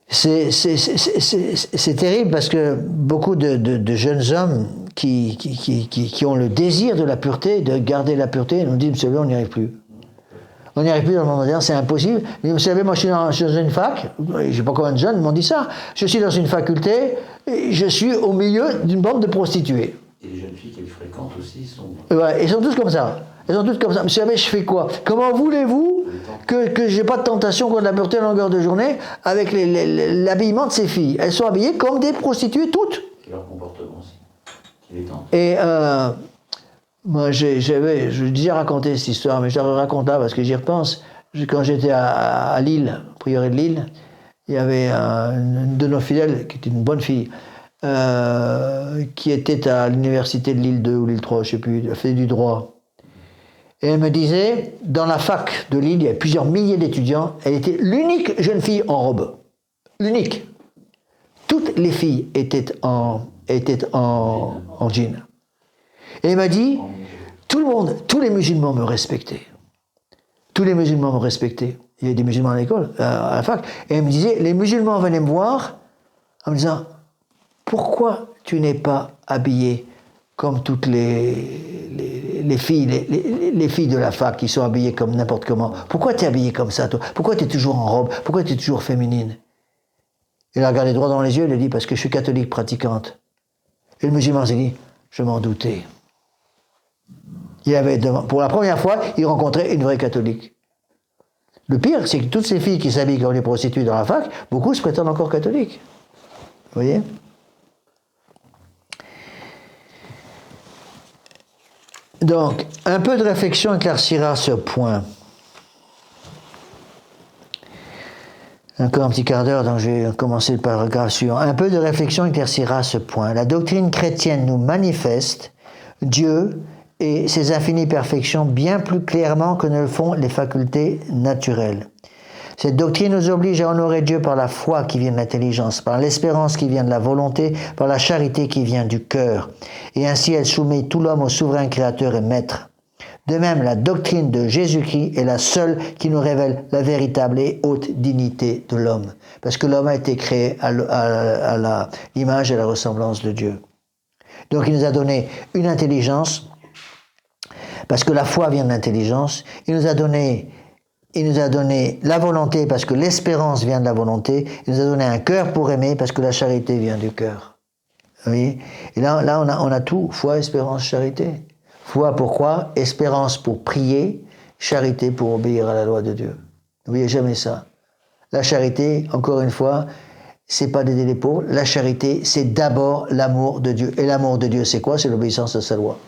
c'est terrible parce que beaucoup de jeunes hommes qui ont le désir de la pureté, de garder la pureté, nous disent, vous savez, on n'y arrive plus. On n'y arrive plus dans le monde moderne, c'est impossible. Mais vous savez, moi je suis dans une fac, je ne sais pas combien de jeunes m'ont dit ça, je suis dans une faculté, je suis au milieu d'une bande de prostituées.
Et les jeunes filles qu'elles fréquentent aussi sont...
Ouais, elles sont tous comme ça. Elles sont toutes comme ça. Vous savez, je fais quoi? Comment voulez-vous que j'ai pas de tentation contre la pureté à longueur de journée avec l'habillement de ces filles? Elles sont habillées comme des prostituées toutes.
Et leur comportement aussi, qui les tente.
Et moi, j'ai déjà raconté cette histoire, mais je la raconte là parce que j'y repense. Quand j'étais à Lille, prieuré de Lille, il y avait une de nos fidèles, qui était une bonne fille, qui était à l'université de Lille 2 ou Lille 3, je ne sais plus, elle faisait du droit. Et elle me disait, dans la fac de Lille, il y avait plusieurs milliers d'étudiants, elle était l'unique jeune fille en robe. L'unique. Toutes les filles étaient en jean. Et elle m'a dit, tout le monde, tous les musulmans me respectaient. Tous les musulmans me respectaient. Il y avait des musulmans à l'école, à la fac. Et elle me disait, les musulmans venaient me voir en me disant, pourquoi tu n'es pas habillée comme toutes les filles, les filles de la fac qui sont habillées comme n'importe comment? Pourquoi tu es habillée comme ça, toi? Pourquoi tu es toujours en robe? Pourquoi tu es toujours féminine? Il a regardé droit dans les yeux, il a dit, parce que je suis catholique pratiquante. Et le musulman s'est dit, je m'en doutais. Pour la première fois, il rencontrait une vraie catholique. Le pire, c'est que toutes ces filles qui s'habillent comme les prostituées dans la fac, beaucoup se prétendent encore catholiques. Vous voyez? Donc, un peu de réflexion éclaircira ce point. Encore un petit quart d'heure, donc je vais commencer le paragraphe suivant. Un peu de réflexion éclaircira ce point. La doctrine chrétienne nous manifeste Dieu et ses infinies perfections bien plus clairement que ne le font les facultés naturelles. Cette doctrine nous oblige à honorer Dieu par la foi qui vient de l'intelligence, par l'espérance qui vient de la volonté, par la charité qui vient du cœur. Et ainsi elle soumet tout l'homme au souverain créateur et maître. De même, la doctrine de Jésus-Christ est la seule qui nous révèle la véritable et haute dignité de l'homme. Parce que l'homme a été créé à l'image et à la ressemblance de Dieu. Donc il nous a donné une intelligence, parce que la foi vient de l'intelligence. Il nous a donné la volonté, parce que l'espérance vient de la volonté. Il nous a donné un cœur pour aimer, parce que la charité vient du cœur. Vous voyez? Et là on a tout, foi, espérance, charité. Foi pourquoi? Espérance pour prier, charité pour obéir à la loi de Dieu. N'oubliez jamais ça. La charité, encore une fois, c'est pas d'aider les pauvres. La charité, c'est d'abord l'amour de Dieu. Et l'amour de Dieu, c'est quoi? C'est l'obéissance à sa loi.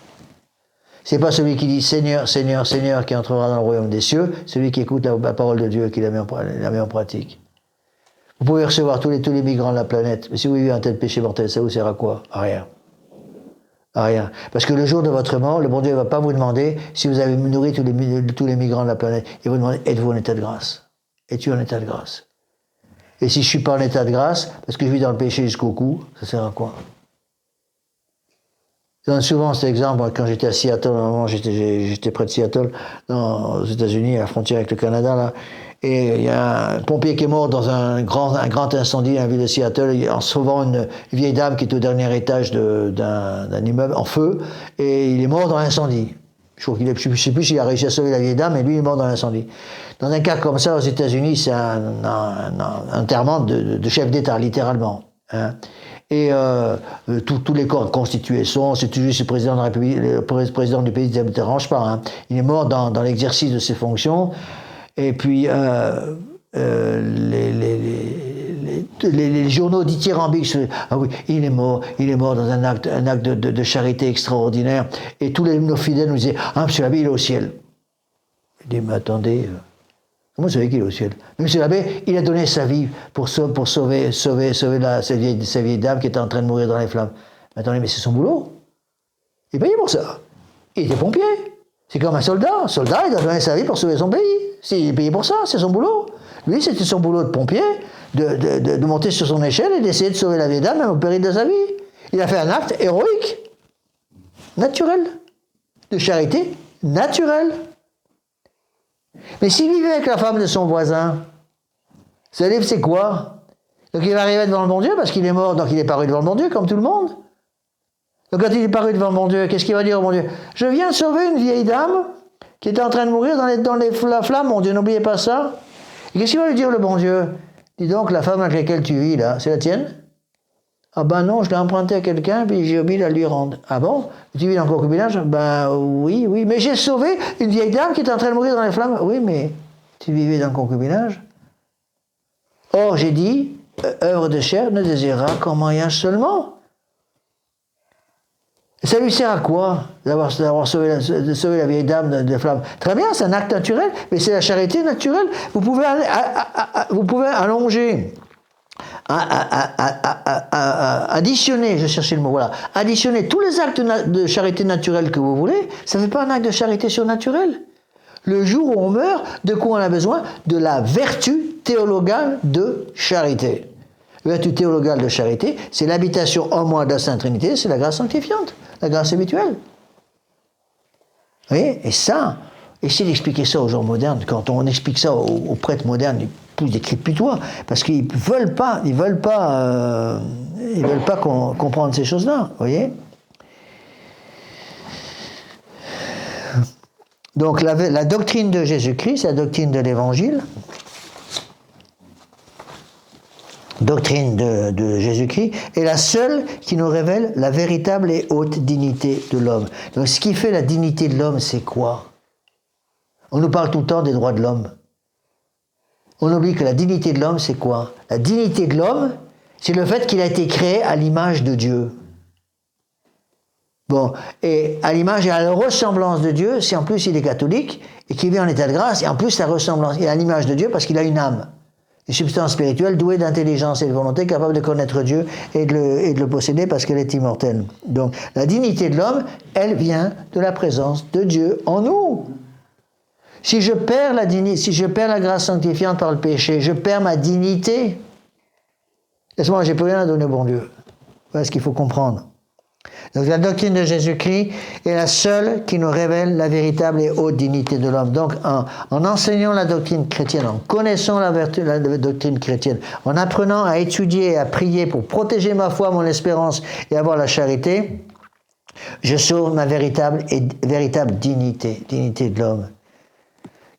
C'est pas celui qui dit Seigneur, Seigneur, Seigneur qui entrera dans le royaume des cieux, celui qui écoute la parole de Dieu et qui la met en pratique. Vous pouvez recevoir tous les migrants de la planète, mais si vous vivez un tel péché mortel, ça vous sert à quoi? À rien. À rien. Parce que le jour de votre mort, le bon Dieu ne va pas vous demander si vous avez nourri tous les migrants de la planète. Il va vous demander, êtes-vous en état de grâce? Es-tu en état de grâce? Et si je ne suis pas en état de grâce, parce que je vis dans le péché jusqu'au cou, ça sert à quoi? Je donne souvent cet exemple, quand j'étais à Seattle, à un moment j'étais près de Seattle, aux États-Unis, à la frontière avec le Canada, là, et il y a un pompier qui est mort dans un grand incendie dans la ville de Seattle, en sauvant une vieille dame qui est au dernier étage d'un immeuble en feu, et il est mort dans l'incendie. Je ne sais plus s'il a réussi à sauver la vieille dame, mais lui il est mort dans l'incendie. Dans un cas comme ça, aux États-Unis, c'est un enterrement de chef d'État, littéralement. Hein. Et tous les corps constitués c'est juste le président de la République, le président du pays, ça ne me dérange pas. Hein. Il est mort dans l'exercice de ses fonctions. Et puis les journaux dithyrambiques, ah oui, il est mort dans un acte de charité extraordinaire. Et tous nos fidèles nous disaient, ah, monsieur l'abbé, il est au ciel. Je dis, mais attendez, Comment vous savez qu'il est au ciel? Mais monsieur l'abbé, il a donné sa vie pour sauver cette vieille dame qui était en train de mourir dans les flammes. Mais attendez, mais c'est son boulot. Il est payé pour ça. Il était pompier. C'est comme un soldat. Un soldat, il doit donner sa vie pour sauver son pays. S'il est payé pour ça, c'est son boulot. Lui, c'était son boulot de pompier, de monter sur son échelle et d'essayer de sauver la vieille dame, même au péril de sa vie. Il a fait un acte héroïque, naturel, de charité naturelle. Mais s'il vivait avec la femme de son voisin, ce livre, c'est quoi? Donc il va arriver devant le bon Dieu parce qu'il est mort, donc il est paru devant le bon Dieu, comme tout le monde. Donc quand il est paru devant le bon Dieu, qu'est-ce qu'il va dire au bon Dieu? Je viens de sauver une vieille dame qui était en train de mourir dans la flamme, mon Dieu, n'oubliez pas ça. Et qu'est-ce qu'il va lui dire le bon Dieu? Dis donc, la femme avec laquelle tu vis, là, c'est la tienne? Ah ben non, je l'ai empruntée à quelqu'un, puis j'ai oublié de la lui rendre. Ah bon? Tu vis dans le concubinage? Ben oui, mais j'ai sauvé une vieille dame qui était en train de mourir dans les flammes. Oui, mais tu vivais dans le concubinage? Or, j'ai dit, œuvre de chair ne désirera qu'en mariage seulement. Et ça lui sert à quoi d'avoir sauvé la vieille dame de flammes? Très bien, c'est un acte naturel, mais c'est la charité naturelle. Vous pouvez allonger, additionner, je cherchais le mot, voilà, additionner tous les actes de charité naturelle que vous voulez, ça ne fait pas un acte de charité surnaturelle. Le jour où on meurt, de quoi on a besoin? De la vertu théologale de charité. La vertu théologale de charité, c'est l'habitation en moi de la Sainte Trinité, c'est la grâce sanctifiante, la grâce habituelle. Vous voyez? Et ça, essayez d'expliquer ça aux gens modernes. Quand on explique ça aux prêtres modernes, ils poussent des cris de putois, parce qu'ils veulent pas comprendre ces choses-là. Vous voyez? Donc la doctrine de Jésus-Christ, c'est la doctrine de l'Évangile. Doctrine de Jésus-Christ est la seule qui nous révèle la véritable et haute dignité de l'homme. Donc ce qui fait la dignité de l'homme, c'est quoi? On nous parle tout le temps des droits de l'homme. On oublie que la dignité de l'homme, c'est quoi? La dignité de l'homme, c'est le fait qu'il a été créé à l'image de Dieu. Bon, et à l'image et à la ressemblance de Dieu, si en plus il est catholique et qu'il vit en état de grâce, et en plus la ressemblance, il a l'image de Dieu parce qu'il a une âme. Une substance spirituelle douée d'intelligence et de volonté, capable de connaître Dieu et de le posséder parce qu'elle est immortelle. Donc, la dignité de l'homme, elle vient de la présence de Dieu en nous. Si je perds la grâce sanctifiante par le péché, je perds ma dignité. Laisse-moi, j'ai plus rien à donner au bon Dieu. Voilà ce qu'il faut comprendre. Donc la doctrine de Jésus-Christ est la seule qui nous révèle la véritable et haute dignité de l'homme. Donc en enseignant la doctrine chrétienne, en connaissant la doctrine chrétienne, en apprenant à étudier et à prier pour protéger ma foi, mon espérance et avoir la charité, je sauve ma véritable dignité de l'homme.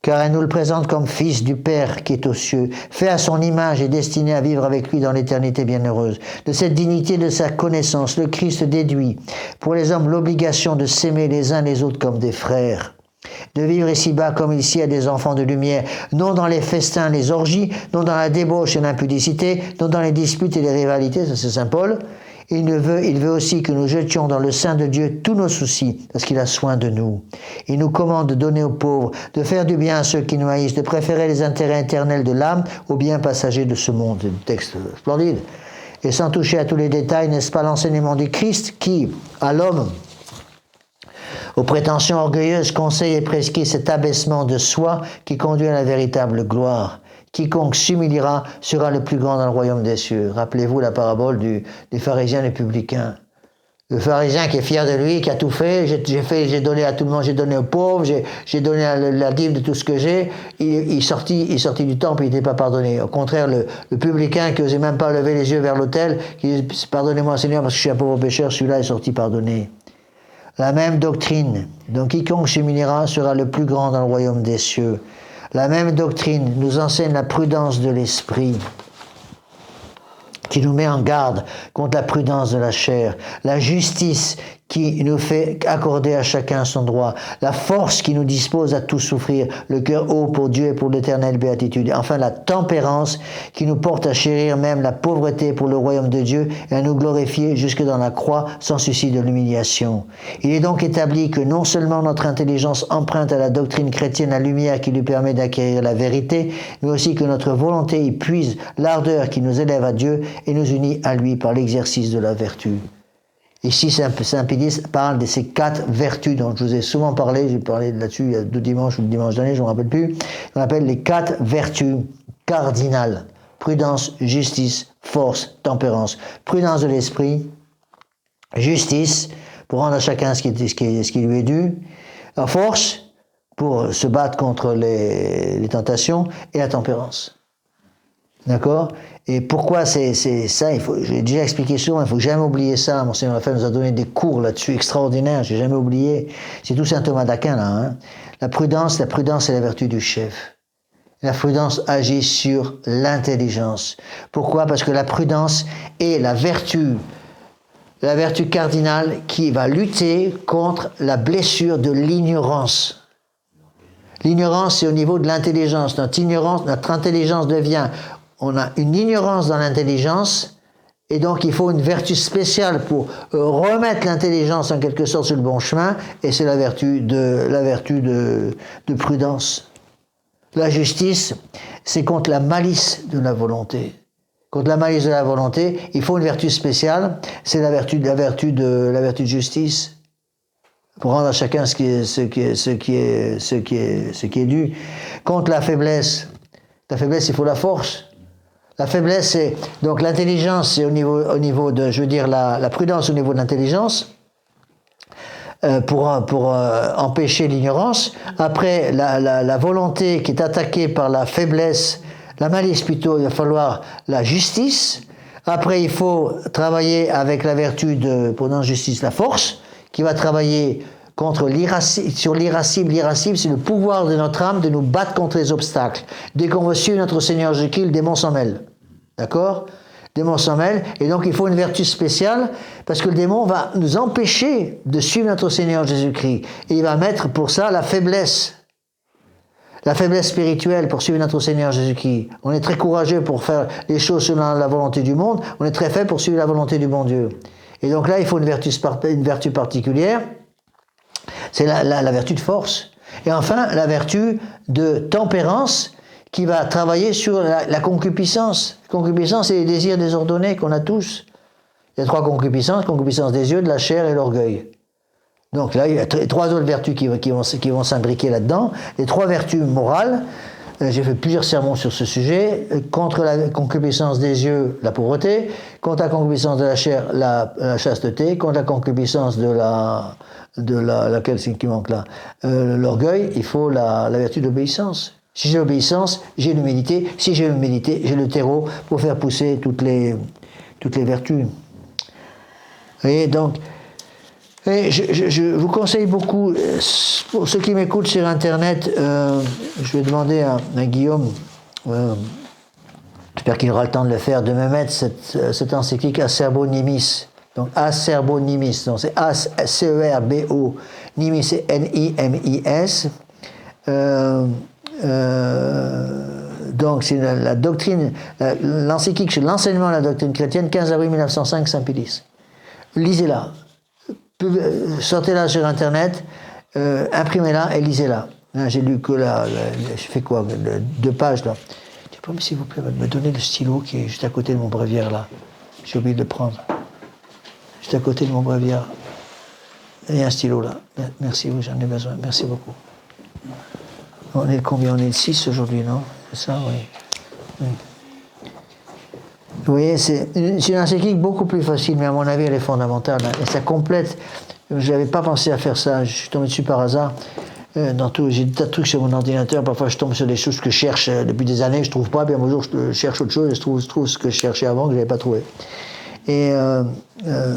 Car elle nous le présente comme fils du Père qui est aux cieux, fait à son image et destiné à vivre avec lui dans l'éternité bienheureuse. De cette dignité, de sa connaissance, le Christ déduit pour les hommes l'obligation de s'aimer les uns les autres comme des frères, de vivre ici-bas comme ici à des enfants de lumière, non dans les festins, les orgies, non dans la débauche et l'impudicité, non dans les disputes et les rivalités, ça c'est Saint Paul. Il veut aussi que nous jetions dans le sein de Dieu tous nos soucis, parce qu'il a soin de nous. Il nous commande de donner aux pauvres, de faire du bien à ceux qui nous haïssent, de préférer les intérêts éternels de l'âme aux biens passagers de ce monde. C'est un texte splendide. Et sans toucher à tous les détails, n'est-ce pas l'enseignement du Christ qui, à l'homme, aux prétentions orgueilleuses, conseille et prescrit cet abaissement de soi qui conduit à la véritable gloire. Quiconque s'humiliera sera le plus grand dans le royaume des cieux. Rappelez-vous la parabole des pharisiens et des publicains. Le pharisien qui est fier de lui, qui a tout fait, j'ai donné à tout le monde, j'ai donné aux pauvres, j'ai donné la dîme de tout ce que j'ai, il sortit du temple, il n'était pas pardonné. Au contraire, le publicain qui n'osait même pas lever les yeux vers l'autel, qui dit « Pardonnez-moi Seigneur parce que je suis un pauvre pécheur », celui-là est sorti pardonné. La même doctrine. Donc quiconque s'humiliera sera le plus grand dans le royaume des cieux. La même doctrine nous enseigne la prudence de l'esprit, qui nous met en garde contre la prudence de la chair, la justice qui nous fait accorder à chacun son droit, la force qui nous dispose à tout souffrir, le cœur haut pour Dieu et pour l'éternelle béatitude, enfin la tempérance qui nous porte à chérir même la pauvreté pour le royaume de Dieu et à nous glorifier jusque dans la croix sans souci de l'humiliation. Il est donc établi que non seulement notre intelligence emprunte à la doctrine chrétienne la lumière qui lui permet d'acquérir la vérité, mais aussi que notre volonté y puise l'ardeur qui nous élève à Dieu et nous unit à lui par l'exercice de la vertu. Ici, Saint Pédis parle de ces 4 vertus dont je vous ai souvent parlé. J'ai parlé là-dessus il y a 2 dimanches ou le dimanche dernier, je ne me rappelle plus. On appelle les 4 vertus cardinales. Prudence, justice, force, tempérance. Prudence de l'esprit, justice, pour rendre à chacun ce qui lui est dû. La force, pour se battre contre les tentations. Et la tempérance. D'accord? Et pourquoi c'est ça, j'ai déjà expliqué souvent, il ne faut jamais oublier ça. Monseigneur Raphaël nous a donné des cours là-dessus extraordinaires, j'ai jamais oublié. C'est tout saint Thomas d'Aquin là. Hein. La prudence c'est la vertu du chef. La prudence agit sur l'intelligence. Pourquoi? Parce que la prudence est la vertu cardinale qui va lutter contre la blessure de l'ignorance. L'ignorance, c'est au niveau de l'intelligence. Notre intelligence devient... On a une ignorance dans l'intelligence, et donc il faut une vertu spéciale pour remettre l'intelligence en quelque sorte sur le bon chemin, et c'est la vertu de prudence. La justice, c'est contre la malice de la volonté. Contre la malice de la volonté, il faut une vertu spéciale, c'est la vertu de justice, pour rendre à chacun ce qui est dû. Contre la faiblesse, il faut la force. La faiblesse, c'est donc l'intelligence, c'est au niveau de, je veux dire, la prudence au niveau de l'intelligence, pour empêcher l'ignorance. Après, la volonté qui est attaquée par la faiblesse, la malice plutôt, il va falloir la justice. Après, il faut travailler avec la vertu de prudence, justice, la force, qui va travailler contre l'irascible. L'irascible, c'est le pouvoir de notre âme de nous battre contre les obstacles. Dès qu'on veut suivre notre Seigneur Jésus-Christ, le démon s'en mêle. D'accord? Le démon s'en mêle. Et donc, il faut une vertu spéciale, parce que le démon va nous empêcher de suivre notre Seigneur Jésus-Christ. Et il va mettre pour ça la faiblesse. La faiblesse spirituelle pour suivre notre Seigneur Jésus-Christ. On est très courageux pour faire les choses selon la volonté du monde. On est très faible pour suivre la volonté du bon Dieu. Et donc là, il faut une vertu particulière. C'est la vertu de force. Et enfin, la vertu de tempérance qui va travailler sur la concupiscence. La concupiscence, c'est les désirs désordonnés qu'on a tous. Il y a 3 concupiscences, concupiscence des yeux, de la chair et l'orgueil. Donc là, il y a 3 autres vertus qui vont s'imbriquer là-dedans. Les 3 vertus morales, j'ai fait plusieurs sermons sur ce sujet. Contre la concupiscence des yeux, la pauvreté. Contre la concupiscence de la chair, la chasteté. Contre la concupiscence de laquelle c'est qui manque là, l'orgueil, il faut la vertu d'obéissance. Si j'ai l'obéissance, j'ai l'humilité. Si j'ai l'humilité, j'ai le terreau pour faire pousser toutes les vertus. Et donc, je vous conseille beaucoup, pour ceux qui m'écoutent sur Internet, je vais demander à Guillaume, j'espère qu'il aura le temps de le faire, de me mettre cette encyclique Acerbo Nimis. Donc Acerbo Nimis, donc c'est A-C-E-R-B-O, Nimis c'est N-I-M-I-S. Donc c'est la doctrine, l'encyclique sur l'enseignement de la doctrine chrétienne, 15 avril 1905, Saint Pédis. Lisez-la. Sortez-la sur Internet, imprimez-la et lisez-la. Là, j'ai lu que j'ai fait quoi, 2 pages là. Je sais pas, mais s'il vous plaît, me donner le stylo qui est juste à côté de mon bréviaire là. J'ai oublié de le prendre. Juste à côté de mon bréviaire. Il y a un stylo là. Merci, oui, j'en ai besoin. Merci beaucoup. On est combien? On est le 6 aujourd'hui, non? C'est ça, oui. Vous voyez, c'est une encyclique beaucoup plus facile, mais à mon avis, elle est fondamentale. Hein, et ça complète. Je n'avais pas pensé à faire ça. Je suis tombé dessus par hasard. J'ai des tas de trucs sur mon ordinateur. Parfois, je tombe sur des choses que je cherche depuis des années. Je ne trouve pas. Puis un jour, je cherche autre chose et je trouve ce que je cherchais avant que je n'avais pas trouvé. Et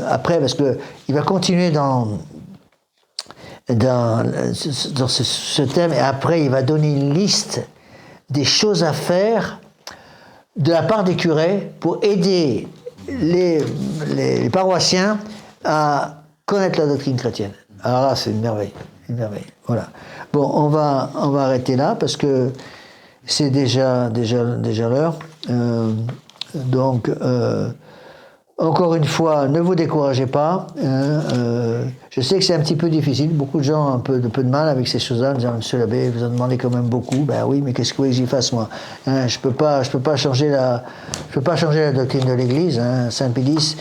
après, parce qu'il va continuer dans ce thème, et après, il va donner une liste des choses à faire de la part des curés pour aider les paroissiens à connaître la doctrine chrétienne. Alors là, c'est une merveille. Une merveille. Voilà. Bon, on va arrêter là parce que c'est déjà l'heure. Donc, encore une fois, ne vous découragez pas. Je sais que c'est un petit peu difficile. Beaucoup de gens ont un peu de mal avec ces choses-là. En disant, Monsieur l'abbé, vous en demandez quand même beaucoup. Ben oui, mais qu'est-ce que vous voulez que j'y fasse moi? Je peux pas changer la doctrine de l'Église. Saint Pie X,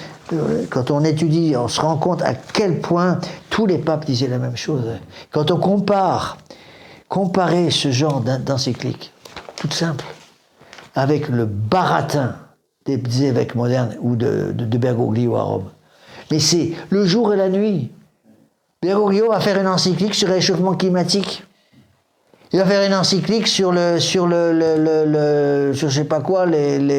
quand on étudie, on se rend compte à quel point tous les papes disaient la même chose. Quand on comparer ce genre d'encyclique, toute simple, avec le baratin des évêques modernes ou de Bergoglio à Rome. Mais c'est le jour et la nuit. Bergoglio va faire une encyclique sur le réchauffement climatique. Il va faire une encyclique sur sur je sais pas quoi, le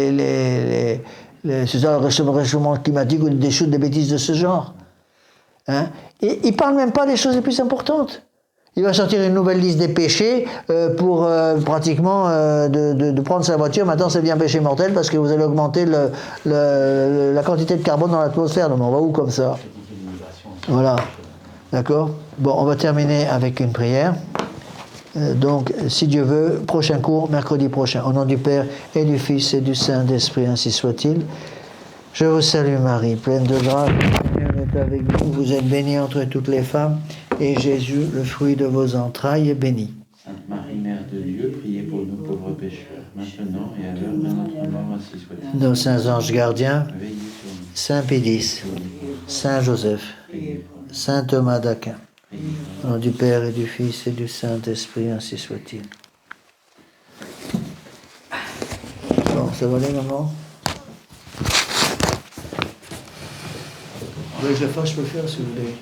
réchauffement climatique ou des choses, des bêtises de ce genre. Et il parle même pas des choses les plus importantes. Il va sortir une nouvelle liste des péchés pour pratiquement de prendre sa voiture. Maintenant, c'est bien péché mortel parce que vous allez augmenter la quantité de carbone dans l'atmosphère. Donc, on va où comme ça? Voilà. D'accord? Bon, on va terminer avec une prière. Donc, si Dieu veut, prochain cours, mercredi prochain. Au nom du Père et du Fils et du Saint-Esprit, ainsi soit-il. Je vous salue Marie, pleine de grâce. Le Seigneur est avec vous. Vous êtes bénie entre toutes les femmes. Et Jésus, le fruit de vos entrailles, est béni.
Sainte Marie, Mère de Dieu, priez pour nous pauvres pécheurs, maintenant et à l'heure de notre mort, ainsi soit-il.
Nos saints anges gardiens,
Veillez sur nous.
Saint Pie X, Saint Joseph, Saint Thomas d'Aquin. Au nom du Père et du Fils et du Saint-Esprit, ainsi soit-il. Bon, ça va aller, maman? Oui, je le fasse, je peux le faire si vous voulez.